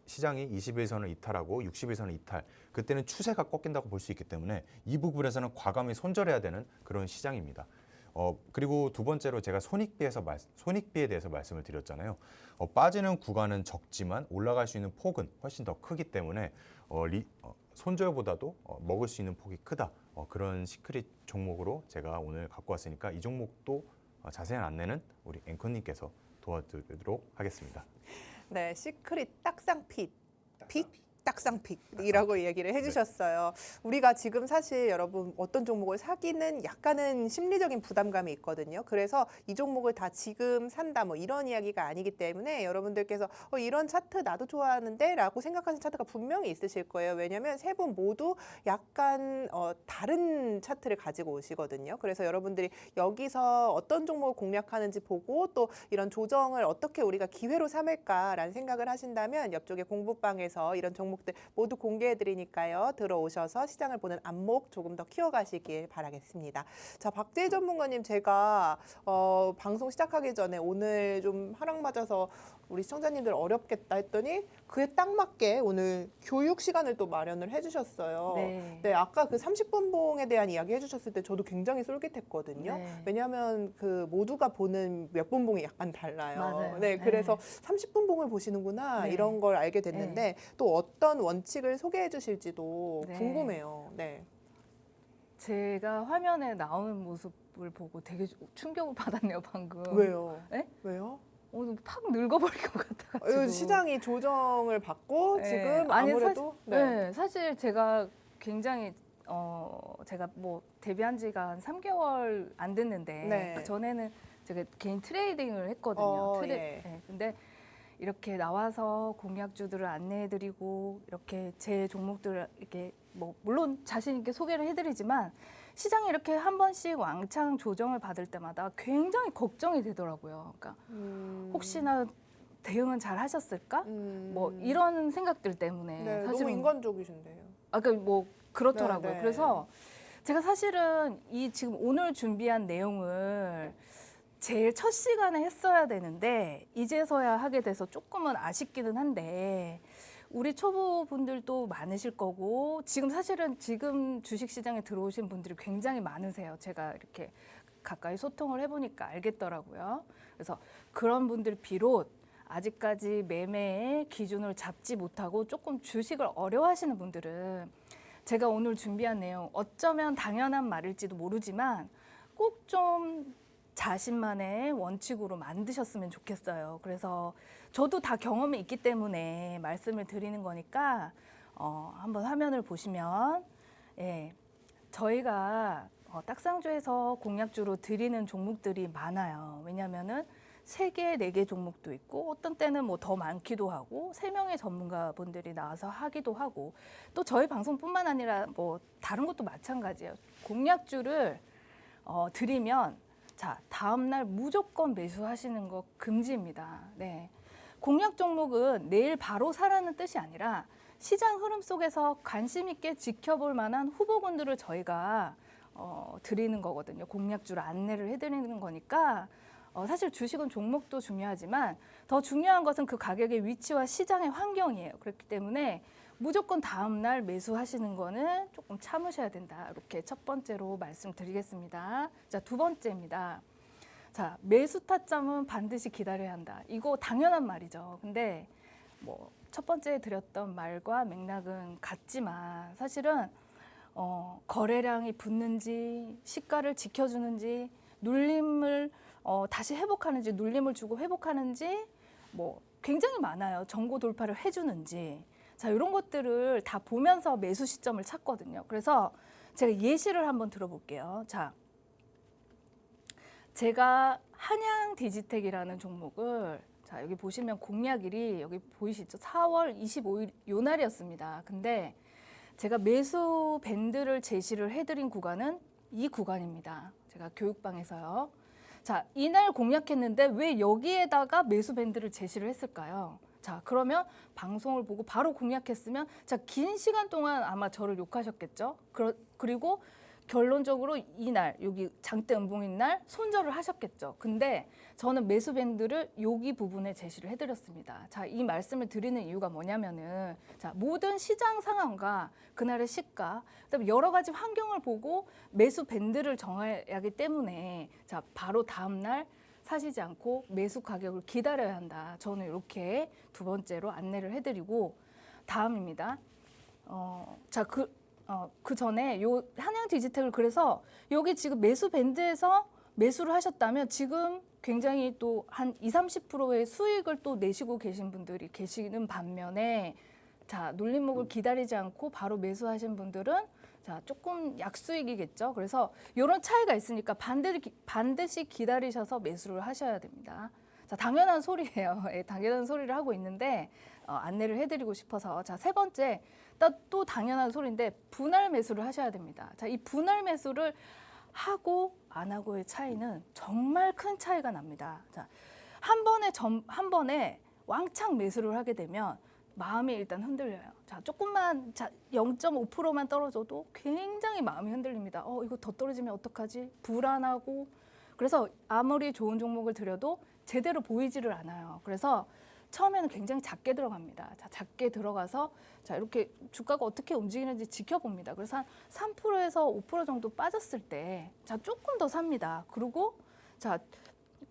시장이 21선을 이탈하고 60일선을 이탈 그때는 추세가 꺾인다고 볼 수 있기 때문에 이 부분에서는 과감히 손절해야 되는 그런 시장입니다. 그리고 두 번째로 제가 손익비에 대해서 말씀을 드렸잖아요. 빠지는 구간은 적지만 올라갈 수 있는 폭은 훨씬 더 크기 때문에 손절보다도 먹을 수 있는 폭이 크다. 그런 시크릿 종목으로 제가 오늘 갖고 왔으니까 이 종목도 자세한 안내는 우리 앵커님께서 도와드리도록 하겠습니다. 네, 시크릿 딱상핏. 딱상픽이라고 얘기를 해주셨어요. 우리가 지금 사실 여러분 어떤 종목을 사기는 약간은 심리적인 부담감이 있거든요. 그래서 이 종목을 다 지금 산다 뭐 이런 이야기가 아니기 때문에 여러분들께서 이런 차트 나도 좋아하는데 라고 생각하시는 차트가 분명히 있으실 거예요. 왜냐하면 세 분 모두 약간 다른 차트를 가지고 오시거든요. 그래서 여러분들이 여기서 어떤 종목을 공략하는지 보고 또 이런 조정을 어떻게 우리가 기회로 삼을까라는 생각을 하신다면 옆쪽에 공부방에서 이런 종목들 모두 공개해드리니까요. 들어오셔서 시장을 보는 안목 조금 더 키워가시길 바라겠습니다. 자, 박재희 전문가님 제가 방송 시작하기 전에 오늘 좀 하락 맞아서 우리 시청자님들 어렵겠다 했더니 그에 딱 맞게 오늘 교육 시간을 또 마련을 해주셨어요. 네. 아까 그 30분 봉에 대한 이야기 해주셨을 때 저도 굉장히 쏠깃했거든요. 네. 왜냐하면 그 모두가 보는 몇 분 봉이 약간 달라요. 맞아요. 네, 그래서 네. 30분 봉을 보시는구나 네. 이런 걸 알게 됐는데 또 어떤 원칙을 소개해 주실지도 네. 궁금해요. 네. 제가 화면에 나오는 모습을 보고 되게 충격을 받았네요, 방금. 왜요? 네? 왜요? 팍 늙어버릴 것 같아가지고. 시장이 조정을 받고 네. 지금 아니, 아무래도 사실 제가 굉장히 제가 뭐 데뷔한 지가 한 3개월 안 됐는데 네. 그 전에는 제가 개인 트레이딩을 했거든요. 예. 네. 근데 이렇게 나와서 공약주들을 안내해드리고 이렇게 제 종목들을 이렇게 뭐 물론 자신 있게 소개를 해드리지만 시장이 이렇게 한 번씩 왕창 조정을 받을 때마다 굉장히 걱정이 되더라고요. 그러니까 혹시나 대응은 잘 하셨을까? 뭐 이런 생각들 때문에 네, 너무 사실은 인간적이신데요. 아까 뭐 그렇더라고요. 네, 네. 그래서 제가 사실은 이 지금 오늘 준비한 내용을 제일 첫 시간에 했어야 되는데 이제서야 하게 돼서 조금은 아쉽기는 한데 우리 초보분들도 많으실 거고 지금 사실은 지금 주식시장에 들어오신 분들이 굉장히 많으세요. 제가 이렇게 가까이 소통을 해보니까 알겠더라고요. 그래서 그런 분들 비롯 아직까지 매매의 기준을 잡지 못하고 조금 주식을 어려워하시는 분들은 제가 오늘 준비한 내용 어쩌면 당연한 말일지도 모르지만 꼭 좀 자신만의 원칙으로 만드셨으면 좋겠어요. 그래서 저도 다 경험이 있기 때문에 말씀을 드리는 거니까 한번 화면을 보시면 저희가 딱상주에서 공약주로 드리는 종목들이 많아요. 왜냐하면은 3개, 4개 종목도 있고 어떤 때는 뭐 더 많기도 하고 3명의 전문가분들이 나와서 하기도 하고 또 저희 방송뿐만 아니라 뭐 다른 것도 마찬가지예요. 공약주를 드리면 자, 다음날 무조건 매수하시는 거 금지입니다. 네. 공약 종목은 내일 바로 사라는 뜻이 아니라 시장 흐름 속에서 관심 있게 지켜볼 만한 후보군들을 저희가 드리는 거거든요. 공약주를 안내를 해드리는 거니까 사실 주식은 종목도 중요하지만 더 중요한 것은 그 가격의 위치와 시장의 환경이에요. 그렇기 때문에 무조건 다음 날 매수하시는 거는 조금 참으셔야 된다. 이렇게 첫 번째로 말씀드리겠습니다. 자, 두 번째입니다. 자, 매수 타점은 반드시 기다려야 한다. 이거 당연한 말이죠. 근데 뭐 첫 번째 드렸던 말과 맥락은 같지만 사실은 거래량이 붙는지 시가를 지켜주는지 눌림을 다시 회복하는지 눌림을 주고 회복하는지 뭐 굉장히 많아요. 전고 돌파를 해주는지 자 이런 것들을 다 보면서 매수 시점을 찾거든요. 그래서 제가 예시를 한번 들어볼게요. 자, 제가 한양 디지텍이라는 종목을 자 여기 보시면 공략일이 여기 보이시죠? 4월 25일 요 날이었습니다. 근데 제가 매수 밴드를 제시를 해드린 구간은 이 구간입니다. 제가 교육방에서요. 자, 이날 공략했는데 왜 여기에다가 매수 밴드를 제시를 했을까요? 자, 그러면 방송을 보고 바로 공략했으면 자, 긴 시간 동안 아마 저를 욕하셨겠죠? 그리고 결론적으로 이날 여기 장대 음봉인 날 손절을 하셨겠죠. 근데 저는 매수 밴드를 여기 부분에 제시를 해드렸습니다. 자, 이 말씀을 드리는 이유가 뭐냐면은 자, 모든 시장 상황과 그날의 시가, 그다음에 여러 가지 환경을 보고 매수 밴드를 정해야 하기 때문에 자, 바로 다음 날 사시지 않고 매수 가격을 기다려야 한다. 저는 이렇게 두 번째로 안내를 해드리고 다음입니다. 그 전에 요 한양 디지텍을 그래서 여기 지금 매수 밴드에서 매수를 하셨다면 지금 굉장히 또 한 20-30%의 수익을 또 내시고 계신 분들이 계시는 반면에 자, 눌림목을 기다리지 않고 바로 매수하신 분들은 자, 조금 약수익이겠죠. 그래서 이런 차이가 있으니까 반드시 기다리셔서 매수를 하셔야 됩니다. 자, 당연한 소리예요. 예, 당연한 소리를 하고 있는데 안내를 해드리고 싶어서 자, 세 번째 또 당연한 소리인데 분할 매수를 하셔야 됩니다. 자, 이 분할 매수를 하고 안 하고의 차이는 정말 큰 차이가 납니다. 자, 한 번에 왕창 매수를 하게 되면 마음이 일단 흔들려요. 자, 조금만 0.5%만 떨어져도 굉장히 마음이 흔들립니다. 이거 더 떨어지면 어떡하지? 불안하고 그래서 아무리 좋은 종목을 들여도 제대로 보이지를 않아요. 그래서 처음에는 굉장히 작게 들어갑니다. 자, 작게 들어가서 자, 이렇게 주가가 어떻게 움직이는지 지켜봅니다. 그래서 한 3%에서 5% 정도 빠졌을 때 자, 조금 더 삽니다. 그리고 자,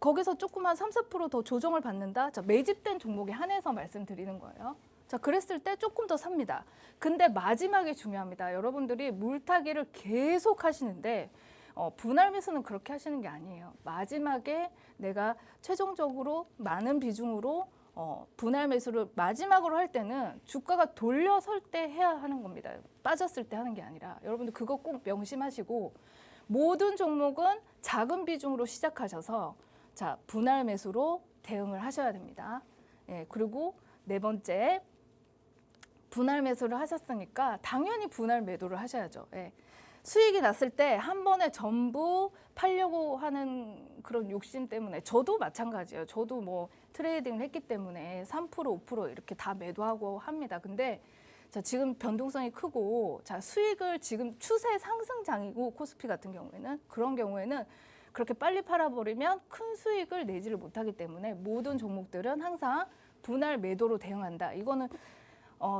거기서 조금 한 3-4%더 조정을 받는다. 자, 매집된 종목에 한해서 말씀드리는 거예요. 자, 그랬을 때 조금 더 삽니다. 근데 마지막이 중요합니다. 여러분들이 물타기를 계속 하시는데 분할 매수는 그렇게 하시는 게 아니에요. 마지막에 내가 최종적으로 많은 비중으로 분할 매수를 마지막으로 할 때는 주가가 돌려설 때 해야 하는 겁니다. 빠졌을 때 하는 게 아니라 여러분들 그거 꼭 명심하시고 모든 종목은 작은 비중으로 시작하셔서 자, 분할 매수로 대응을 하셔야 됩니다. 예, 그리고 네 번째 분할 매수를 하셨으니까 당연히 분할 매도를 하셔야죠. 예. 수익이 났을 때 한 번에 전부 팔려고 하는 그런 욕심 때문에 저도 마찬가지예요. 저도 뭐 트레이딩을 했기 때문에 3%, 5% 이렇게 다 매도하고 합니다. 근데 자, 지금 변동성이 크고 자, 수익을 지금 추세 상승장이고 코스피 같은 경우에는 그런 경우에는 그렇게 빨리 팔아버리면 큰 수익을 내지를 못하기 때문에 모든 종목들은 항상 분할 매도로 대응한다. 이거는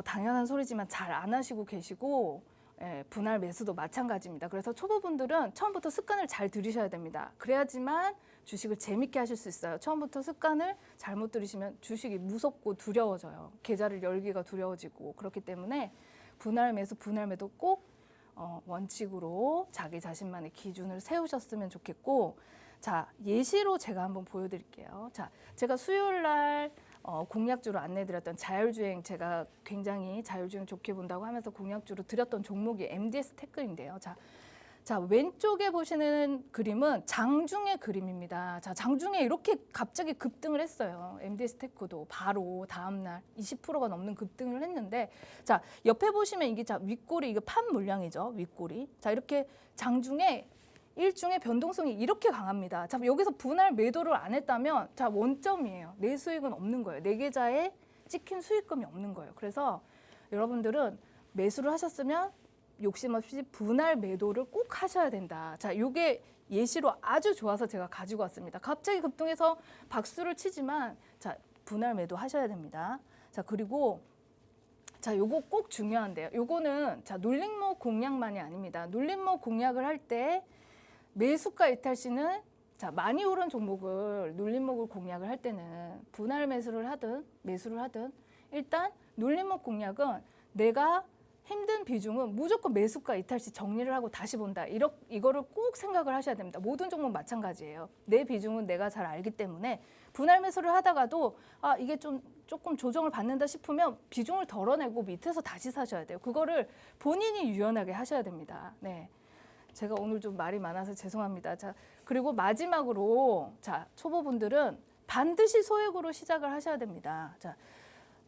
당연한 소리지만 잘 안 하시고 계시고 예, 분할 매수도 마찬가지입니다. 그래서 초보분들은 처음부터 습관을 잘 들이셔야 됩니다. 그래야지만 주식을 재밌게 하실 수 있어요. 처음부터 습관을 잘못 들이시면 주식이 무섭고 두려워져요. 계좌를 열기가 두려워지고 그렇기 때문에 분할 매수, 분할 매도 꼭 원칙으로 자기 자신만의 기준을 세우셨으면 좋겠고 자, 예시로 제가 한번 보여드릴게요. 자, 제가 수요일 날 공략주로 안내드렸던 자율주행 제가 굉장히 자율주행 좋게 본다고 하면서 공략주로 드렸던 종목이 MDS 테크인데요. 자, 왼쪽에 보시는 그림은 장중의 그림입니다. 자, 장중에 이렇게 갑자기 급등을 했어요. MDS 테크도 바로 다음날 20%가 넘는 급등을 했는데 자, 옆에 보시면 이게 자, 윗꼬리 이거 판 물량이죠. 윗꼬리. 자, 이렇게 장중에 일중의 변동성이 이렇게 강합니다. 자, 여기서 분할 매도를 안 했다면 자, 원점이에요. 내 수익은 없는 거예요. 내 계좌에 찍힌 수익금이 없는 거예요. 그래서 여러분들은 매수를 하셨으면 욕심 없이 분할 매도를 꼭 하셔야 된다. 자, 요게 예시로 아주 좋아서 제가 가지고 왔습니다. 갑자기 급등해서 박수를 치지만 자, 분할 매도 하셔야 됩니다. 자, 그리고 자, 요거 꼭 중요한데요. 요거는 자, 눌림목 공략만이 아닙니다. 눌림목 공략을 할 때 매수가 이탈 시는 자, 많이 오른 종목을 눌림목을 공략을 할 때는 분할 매수를 하든 매수를 하든 일단 눌림목 공략은 내가 힘든 비중은 무조건 매수가 이탈 시 정리를 하고 다시 본다. 이거를 꼭 생각을 하셔야 됩니다. 모든 종목 마찬가지예요. 내 비중은 내가 잘 알기 때문에 분할 매수를 하다가도 아, 이게 조금 조정을 받는다 싶으면 비중을 덜어내고 밑에서 다시 사셔야 돼요. 그거를 본인이 유연하게 하셔야 됩니다. 네. 제가 오늘 좀 말이 많아서 죄송합니다. 자, 그리고 마지막으로 자, 초보분들은 반드시 소액으로 시작을 하셔야 됩니다. 자,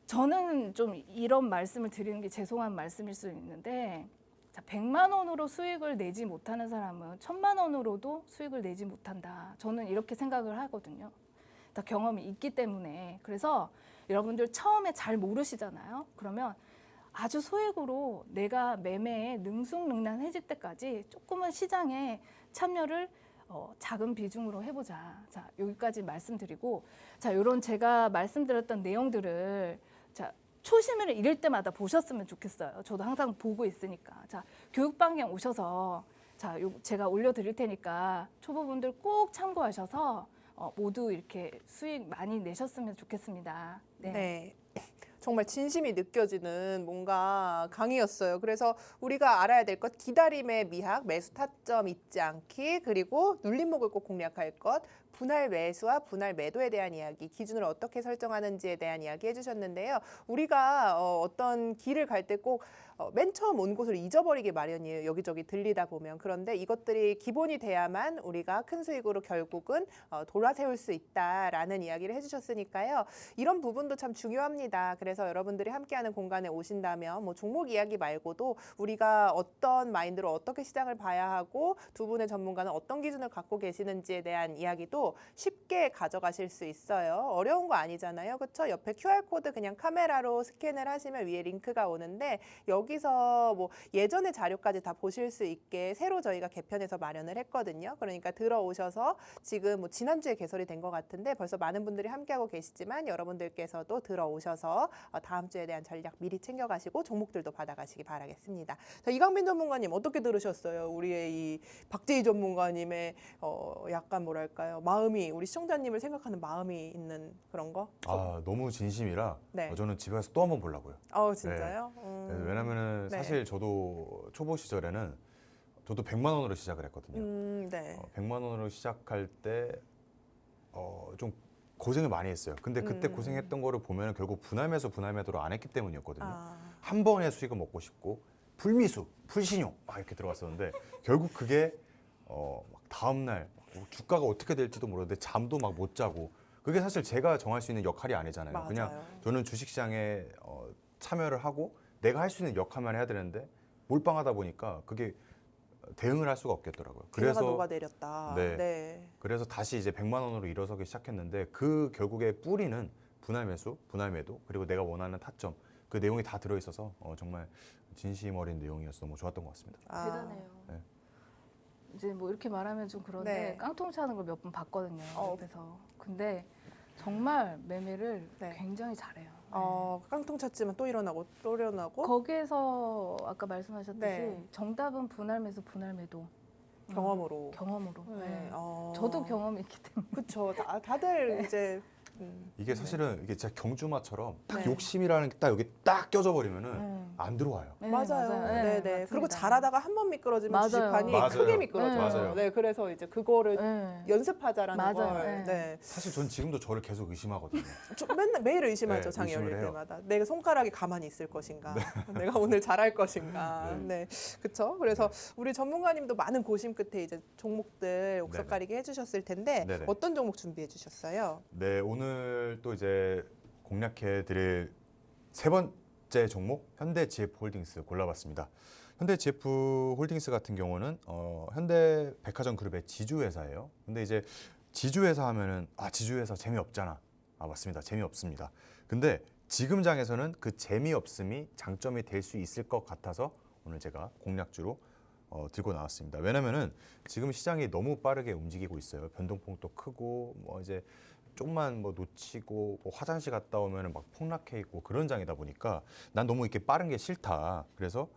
저는 좀 이런 말씀을 드리는 게 죄송한 말씀일 수 있는데 자, 100만 원으로 수익을 내지 못하는 사람은 1000만 원으로도 수익을 내지 못한다. 저는 이렇게 생각을 하거든요. 다 경험이 있기 때문에. 그래서 여러분들 처음에 잘 모르시잖아요. 그러면 아주 소액으로 내가 매매에 능숙능란해질 때까지 조금은 시장에 참여를 작은 비중으로 해보자. 자, 여기까지 말씀드리고, 자, 이런 제가 말씀드렸던 내용들을 자, 초심을 잃을 때마다 보셨으면 좋겠어요. 저도 항상 보고 있으니까. 자, 교육방향 오셔서 자, 제가 올려드릴 테니까 초보분들 꼭 참고하셔서 모두 이렇게 수익 많이 내셨으면 좋겠습니다. 네. 네. 정말 진심이 느껴지는 뭔가 강의였어요. 그래서 우리가 알아야 될 것, 기다림의 미학, 매수 타점 잊지 않기, 그리고 눌림목을 꼭 공략할 것, 분할 매수와 분할 매도에 대한 이야기, 기준을 어떻게 설정하는지에 대한 이야기 해주셨는데요. 우리가 어떤 길을 갈 때 꼭 맨 처음 온 곳을 잊어버리기 마련이에요. 여기저기 들리다 보면. 그런데 이것들이 기본이 돼야만 우리가 큰 수익으로 결국은 돌아세울 수 있다라는 이야기를 해주셨으니까요. 이런 부분도 참 중요합니다. 그래서 여러분들이 함께하는 공간에 오신다면 뭐 종목 이야기 말고도 우리가 어떤 마인드로 어떻게 시장을 봐야 하고 두 분의 전문가는 어떤 기준을 갖고 계시는지에 대한 이야기도 쉽게 가져가실 수 있어요. 어려운 거 아니잖아요. 그렇죠? 옆에 QR코드 그냥 카메라로 스캔을 하시면 위에 링크가 오는데 여기서 뭐 예전의 자료까지 다 보실 수 있게 새로 저희가 개편해서 마련을 했거든요. 그러니까 들어오셔서 지금 뭐 지난주에 개설이 된 것 같은데 벌써 많은 분들이 함께하고 계시지만 여러분들께서도 들어오셔서 다음 주에 대한 전략 미리 챙겨가시고 종목들도 받아가시기 바라겠습니다. 자, 이강빈 전문가님 어떻게 들으셨어요? 우리의 이 박재희 전문가님의 약간 뭐랄까요? 마음이 우리 시청자님을 생각하는 마음이 있는 그런 거? 아, 너무 진심이라 네. 저는 집에 가서 또 한 번 보려고요. 진짜요? 왜냐면은 네. 사실 저도 초보 시절에는 저도 100만 원으로 시작을 했거든요. 네. 100만 원으로 시작할 때 좀 고생을 많이 했어요. 근데 그때 고생했던 거를 보면 결국 분할 매도를 안 했기 때문이었거든요. 한 번에 수익을 먹고 싶고 풀미수, 풀신용 막 이렇게 들어갔었는데 결국 그게 막 다음 날 주가가 어떻게 될지도 모르는데 잠도 막 못 자고 그게 사실 제가 정할 수 있는 역할이 아니잖아요. 맞아요. 그냥 저는 주식시장에 참여를 하고 내가 할 수 있는 역할만 해야 되는데 몰빵하다 보니까 그게 대응을 할 수가 없겠더라고요. 그래서 녹아내렸다. 네. 그래서 다시 이제 100만 원으로 일어서기 시작했는데 그 결국의 뿌리는 분할 매수, 분할 매도 그리고 내가 원하는 타점 그 내용이 다 들어 있어서 정말 진심 어린 내용이어서 너무 좋았던 것 같습니다. 대단해요. 네. 이제 뭐 이렇게 말하면 좀 그런데 네. 깡통 차는 걸 몇 번 봤거든요. 옆에서. 근데 정말 매매를 네. 굉장히 잘해요. 깡통 쳤지만 또 일어나고 또 일어나고 거기에서 아까 말씀하셨듯이 네. 정답은 분할 매수, 분할 매도. 경험으로. 경험으로. 네. 네. 저도 경험이 있기 때문에. 그렇죠. 다들 이제 이게 사실은 이게 진짜 경주마처럼 딱 네. 욕심이라는 게 딱 여기 딱 껴져 버리면은 네. 안 들어와요. 네, 맞아요. 네, 네. 맞습니다. 그리고 잘하다가 한 번 미끄러지면 맞아요. 주식판이 맞아요. 크게 미끄러져요. 맞아요. 네, 그래서 이제 그거를 네. 연습하자라는 맞아요. 걸. 네. 네. 사실 전 지금도 저를 계속 의심하거든요. 저 맨날 매일 의심하죠. 네, 장이 의심을 열릴 해요. 때마다. 내가 손가락이 가만히 있을 것인가. 내가 오늘 잘할 것인가. 네. 그렇죠. 그래서 우리 전문가님도 많은 고심 끝에 이제 종목들 옥석 가리게 해주셨을 텐데 네네. 어떤 종목 준비해 주셨어요? 네, 오늘 또 이제 공략해 드릴 세 번째 종목 현대GF홀딩스 골라봤습니다. 현대GF홀딩스 같은 경우는 현대백화점 그룹의 지주회사예요. 근데 이제 지주회사 하면은 지주회사 재미없잖아. 맞습니다. 재미없습니다. 근데 지금 장에서는 그 재미없음이 장점이 될 수 있을 것 같아서 오늘 제가 공략주로 들고 나왔습니다. 왜냐면은 지금 시장이 너무 빠르게 움직이고 있어요. 변동폭도 크고 뭐 이제 좀만 뭐 놓치고 뭐 화장실 갔다 오면은 막 폭락해 있고 그런 장이다 보니까 난 너무 이렇게 빠른 게 싫다. 그래서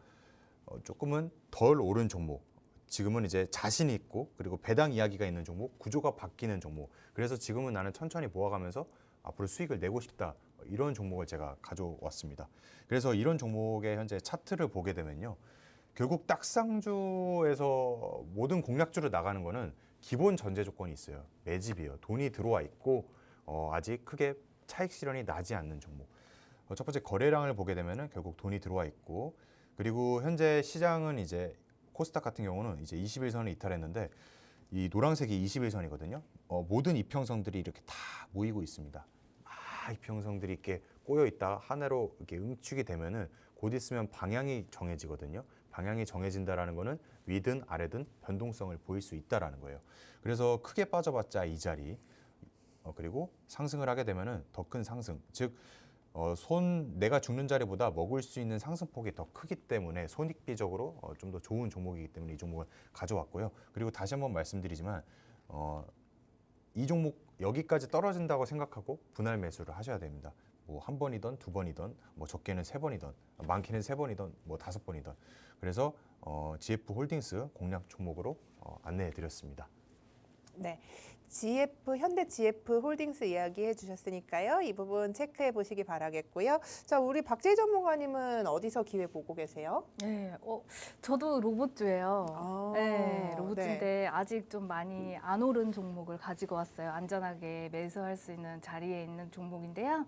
조금은 덜 오른 종목, 지금은 이제 자신 있고 그리고 배당 이야기가 있는 종목, 구조가 바뀌는 종목. 그래서 지금은 나는 천천히 모아가면서 앞으로 수익을 내고 싶다. 이런 종목을 제가 가져왔습니다. 그래서 이런 종목의 현재 차트를 보게 되면요. 결국 딱상주에서 모든 공략주로 나가는 거는 기본 전제 조건이 있어요. 매집이에요. 돈이 들어와 있고 아직 크게 차익 실현이 나지 않는 종목. 첫 번째 거래량을 보게 되면은 결국 돈이 들어와 있고, 그리고 현재 시장은 이제 코스닥 같은 경우는 이제 21선을 이탈했는데 이 노란색이 21선이거든요. 모든 이평선들이 이렇게 다 모이고 있습니다. 이평선들이 이렇게 꼬여 있다가 하나로 이렇게 응축이 되면은 곧 있으면 방향이 정해지거든요. 방향이 정해진다라는 거는 위든 아래든 변동성을 보일 수 있다라는 거예요. 그래서 크게 빠져봤자 이 자리, 그리고 상승을 하게 되면은 더 큰 상승, 즉 내가 죽는 자리보다 먹을 수 있는 상승폭이 더 크기 때문에 손익비적으로 좀 더 좋은 종목이기 때문에 이 종목을 가져왔고요. 그리고 다시 한번 말씀드리지만 이 종목 여기까지 떨어진다고 생각하고 분할 매수를 하셔야 됩니다. 뭐 한 번이든 두 번이든 뭐 적게는 세 번이든 많게는 세 번이든 뭐 다섯 번이든. 그래서 GF 홀딩스 공략 종목으로 안내해 드렸습니다. 네. 현대 GF 홀딩스 이야기해 주셨으니까요. 이 부분 체크해 보시기 바라겠고요. 자, 우리 박재희 전문가님은 어디서 기회 보고 계세요? 네, 저도 로봇주예요. 아, 네, 로봇주인데 네. 아직 좀 많이 안 오른 종목을 가지고 왔어요. 안전하게 매수할 수 있는 자리에 있는 종목인데요.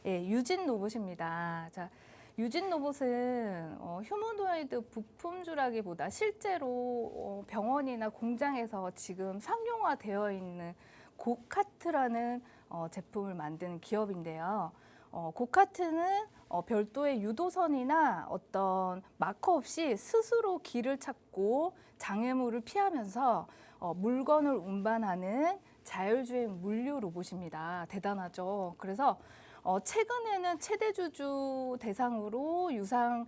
예, 유진 로봇입니다. 자, 유진 로봇은 휴머노이드 부품주라기보다 실제로 병원이나 공장에서 지금 상용화되어 있는 고카트라는 제품을 만드는 기업인데요. 고카트는 별도의 유도선이나 어떤 마커 없이 스스로 길을 찾고 장애물을 피하면서 물건을 운반하는 자율주행 물류 로봇입니다. 대단하죠. 그래서 최근에는 최대주주 대상으로 유상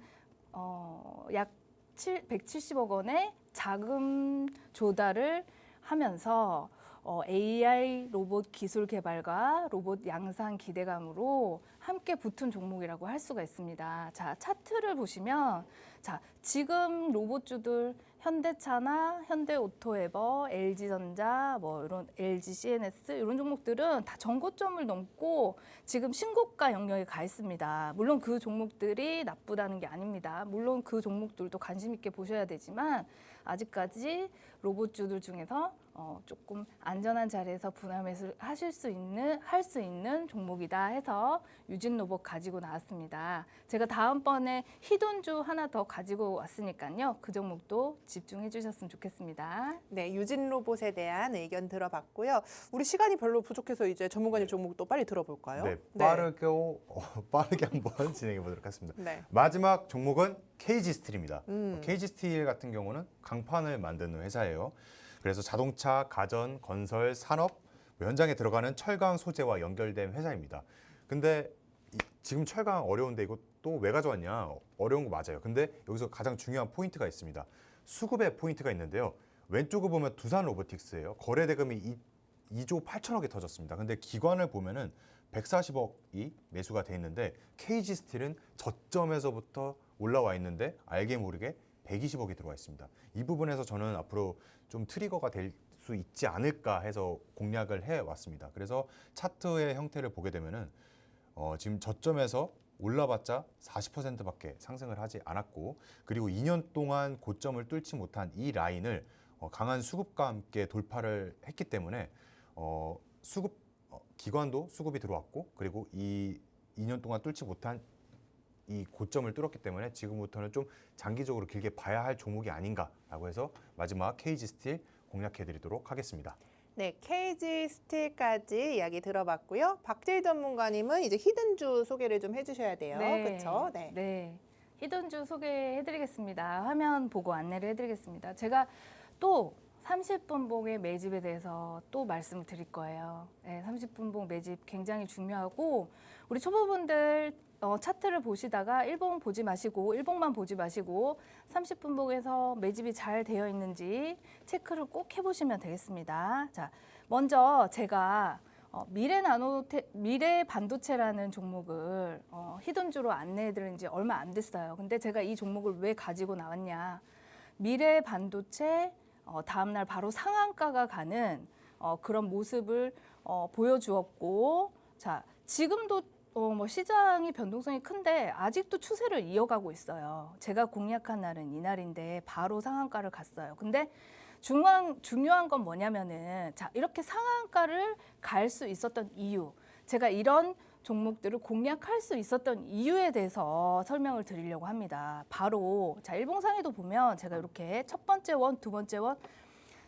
약 170억 원의 자금 조달을 하면서 AI 로봇 기술 개발과 로봇 양산 기대감으로 함께 붙은 종목이라고 할 수가 있습니다. 자, 차트를 보시면 자, 지금 로봇주들 현대차나 현대오토에버, LG전자, 뭐 이런 LG CNS 이런 종목들은 다 전고점을 넘고 지금 신고가 영역에 가 있습니다. 물론 그 종목들이 나쁘다는 게 아닙니다. 물론 그 종목들도 관심 있게 보셔야 되지만 아직까지 로봇주들 중에서 조금 안전한 자리에서 분할 매수를 할 수 있는 종목이다 해서 유진 로봇 가지고 나왔습니다. 제가 다음번에 희돈주 하나 더 가지고 왔으니까요. 그 종목도 집중해 주셨으면 좋겠습니다. 네, 유진 로봇에 대한 의견 들어봤고요. 우리 시간이 별로 부족해서 이제 전문가님 종목도 빨리 들어볼까요? 네, 빠르게 한번 진행해 보도록 하겠습니다. 네. 마지막 종목은 KG 스틸입니다. KG 스틸 같은 경우는 강판을 만드는 회사예요. 그래서 자동차, 가전, 건설, 산업 현장에 들어가는 철강 소재와 연결된 회사입니다. 근데 지금 철강 어려운데 이거 또 왜 가져왔냐? 어려운 거 맞아요. 근데 여기서 가장 중요한 포인트가 있습니다. 수급의 포인트가 있는데요. 왼쪽을 보면 두산 로보틱스예요. 거래 대금이 2조 8천억이 터졌습니다. 근데 기관을 보면은 140억이 매수가 돼 있는데 KG 스틸은 저점에서부터 올라와 있는데 알게 모르게 120억이 들어와 있습니다. 이 부분에서 저는 앞으로 좀 트리거가 될 수 있지 않을까 해서 공략을 해왔습니다. 그래서 차트의 형태를 보게 되면은 지금 저점에서 올라봤자 40%밖에 상승을 하지 않았고, 그리고 2년 동안 고점을 뚫지 못한 이 라인을 강한 수급과 함께 돌파를 했기 때문에 기관도 수급이 들어왔고, 그리고 이 2년 동안 뚫지 못한 이 고점을 뚫었기 때문에 지금부터는 좀 장기적으로 길게 봐야 할 종목이 아닌가라고 해서 마지막 KG 스틸 공략해드리도록 하겠습니다. 네, KG 스틸까지 이야기 들어봤고요. 박재희 전문가님은 이제 히든주 소개를 좀 해주셔야 돼요. 그렇죠? 네. 네. 히든주 소개해드리겠습니다. 화면 보고 안내를 해드리겠습니다. 제가 또 30분봉의 매집에 대해서 또 말씀을 드릴 거예요. 네, 30분봉 매집 굉장히 중요하고 우리 초보분들 차트를 보시다가 일봉 보지 마시고 일봉만 보지 마시고 30분봉에서 매집이 잘 되어 있는지 체크를 꼭 해보시면 되겠습니다. 자, 먼저 제가 미래 반도체라는 종목을 히든주로 안내해드린 지 얼마 안 됐어요. 근데 제가 이 종목을 왜 가지고 나왔냐? 미래 반도체 다음날 바로 상한가가 가는 그런 모습을 보여주었고, 자 지금도 뭐 시장이 변동성이 큰데 아직도 추세를 이어가고 있어요. 제가 공략한 날은 이날인데 바로 상한가를 갔어요. 근데 중요한 건 뭐냐면은 자 이렇게 상한가를 갈 수 있었던 이유, 제가 이런 종목들을 공략할 수 있었던 이유에 대해서 설명을 드리려고 합니다. 바로 자 일봉상에도 보면 제가 이렇게 첫 번째 원, 두 번째 원,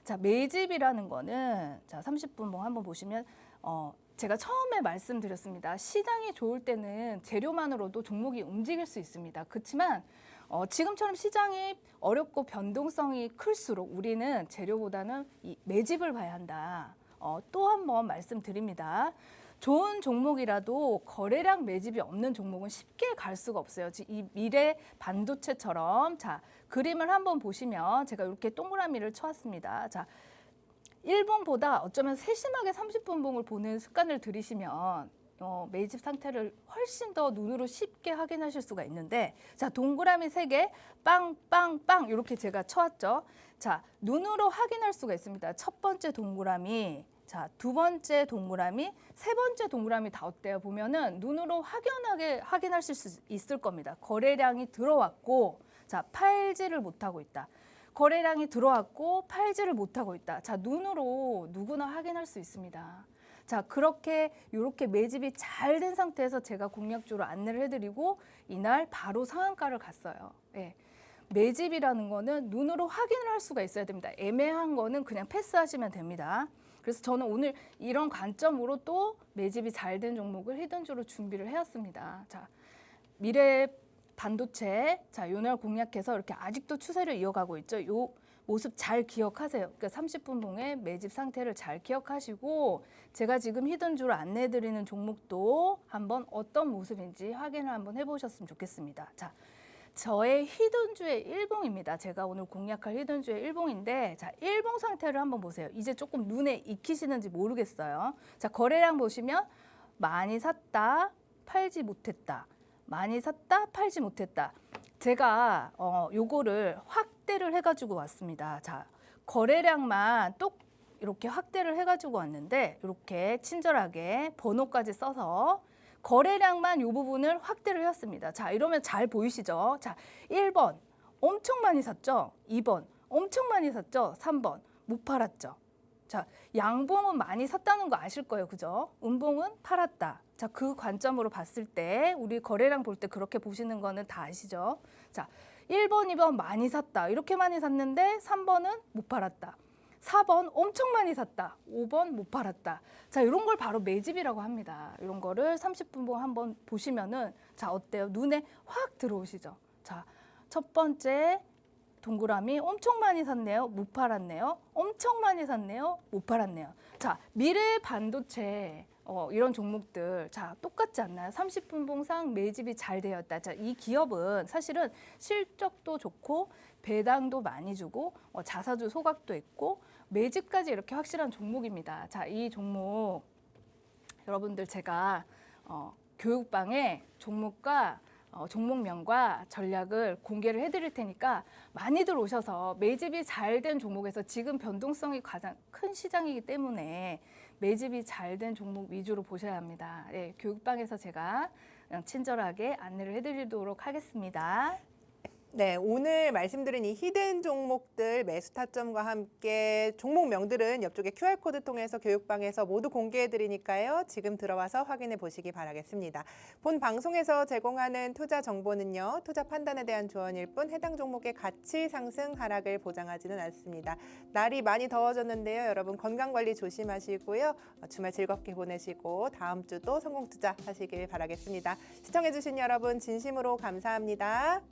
자 매집이라는 거는 자 30분봉 한번 보시면 제가 처음에 말씀드렸습니다. 시장이 좋을 때는 재료만으로도 종목이 움직일 수 있습니다. 그렇지만 지금처럼 시장이 어렵고 변동성이 클수록 우리는 재료보다는 이 매집을 봐야 한다. 또 한 번 말씀드립니다. 좋은 종목이라도 거래량 매집이 없는 종목은 쉽게 갈 수가 없어요. 이 미래 반도체처럼 자 그림을 한번 보시면 제가 이렇게 동그라미를 쳐왔습니다. 자 1봉보다 어쩌면 세심하게 30분봉을 보는 습관을 들이시면 매집 상태를 훨씬 더 눈으로 쉽게 확인하실 수가 있는데 자 동그라미 3개 빵빵빵 이렇게 제가 쳐왔죠. 자 눈으로 확인할 수가 있습니다. 첫 번째 동그라미, 자 두 번째 동그라미, 세 번째 동그라미 다 어때요? 보면은 눈으로 확연하게 확인하실 수 있을 겁니다. 거래량이 들어왔고 자 팔지를 못하고 있다. 거래량이 들어왔고 팔지를 못하고 있다. 자 눈으로 누구나 확인할 수 있습니다. 자 그렇게 이렇게 매집이 잘 된 상태에서 제가 공략주로 안내를 해드리고 이날 바로 상한가를 갔어요. 예. 매집이라는 거는 눈으로 확인을 할 수가 있어야 됩니다. 애매한 거는 그냥 패스하시면 됩니다. 그래서 저는 오늘 이런 관점으로 또 매집이 잘 된 종목을 히든주로 준비를 해왔습니다. 자 미래 반도체, 자 요날 공략해서 이렇게 아직도 추세를 이어가고 있죠. 요 모습 잘 기억하세요. 그러니까 30분봉의 매집 상태를 잘 기억하시고 제가 지금 히든주로 안내해드리는 종목도 한번 어떤 모습인지 확인을 한번 해보셨으면 좋겠습니다. 자, 저의 히든주의 1봉입니다. 제가 오늘 공략할 히든주의 1봉인데 자 1봉 상태를 한번 보세요. 이제 조금 눈에 익히시는지 모르겠어요. 자 거래량 보시면 많이 샀다, 팔지 못했다. 많이 샀다, 팔지 못했다. 제가 요거를 확대를 해가지고 왔습니다. 자, 거래량만 똑 이렇게 확대를 해가지고 왔는데 이렇게 친절하게 번호까지 써서 거래량만 요 부분을 확대를 했습니다. 자, 이러면 잘 보이시죠? 자, 1번 엄청 많이 샀죠? 2번 엄청 많이 샀죠? 3번 못 팔았죠? 자, 양봉은 많이 샀다는 거 아실 거예요. 그죠? 음봉은 팔았다. 자, 그 관점으로 봤을 때 우리 거래량 볼 때 그렇게 보시는 거는 다 아시죠? 자, 1번, 2번 많이 샀다. 이렇게 많이 샀는데 3번은 못 팔았다. 4번 엄청 많이 샀다. 5번 못 팔았다. 자, 이런 걸 바로 매집이라고 합니다. 이런 거를 30분봉 한번 보시면은 자, 어때요? 눈에 확 들어오시죠? 자, 첫 번째 동그라미 엄청 많이 샀네요. 못 팔았네요. 엄청 많이 샀네요. 못 팔았네요. 자, 미래 반도체 이런 종목들 자 똑같지 않나요? 30분봉상 매집이 잘 되었다. 자, 이 기업은 사실은 실적도 좋고 배당도 많이 주고 자사주 소각도 있고 매집까지 이렇게 확실한 종목입니다. 자, 이 종목 여러분들 제가 교육방에 종목과 종목명과 전략을 공개를 해드릴 테니까 많이들 오셔서 매집이 잘 된 종목에서 지금 변동성이 가장 큰 시장이기 때문에 매집이 잘 된 종목 위주로 보셔야 합니다. 네, 교육방에서 제가 친절하게 안내를 해드리도록 하겠습니다. 네, 오늘 말씀드린 이 히든 종목들 매수 타점과 함께 종목명들은 옆쪽에 QR코드 통해서 교육방에서 모두 공개해드리니까요. 지금 들어와서 확인해 보시기 바라겠습니다. 본 방송에서 제공하는 투자 정보는요. 투자 판단에 대한 조언일 뿐 해당 종목의 가치 상승 하락을 보장하지는 않습니다. 날이 많이 더워졌는데요. 여러분 건강관리 조심하시고요. 주말 즐겁게 보내시고 다음 주도 성공투자 하시길 바라겠습니다. 시청해주신 여러분 진심으로 감사합니다.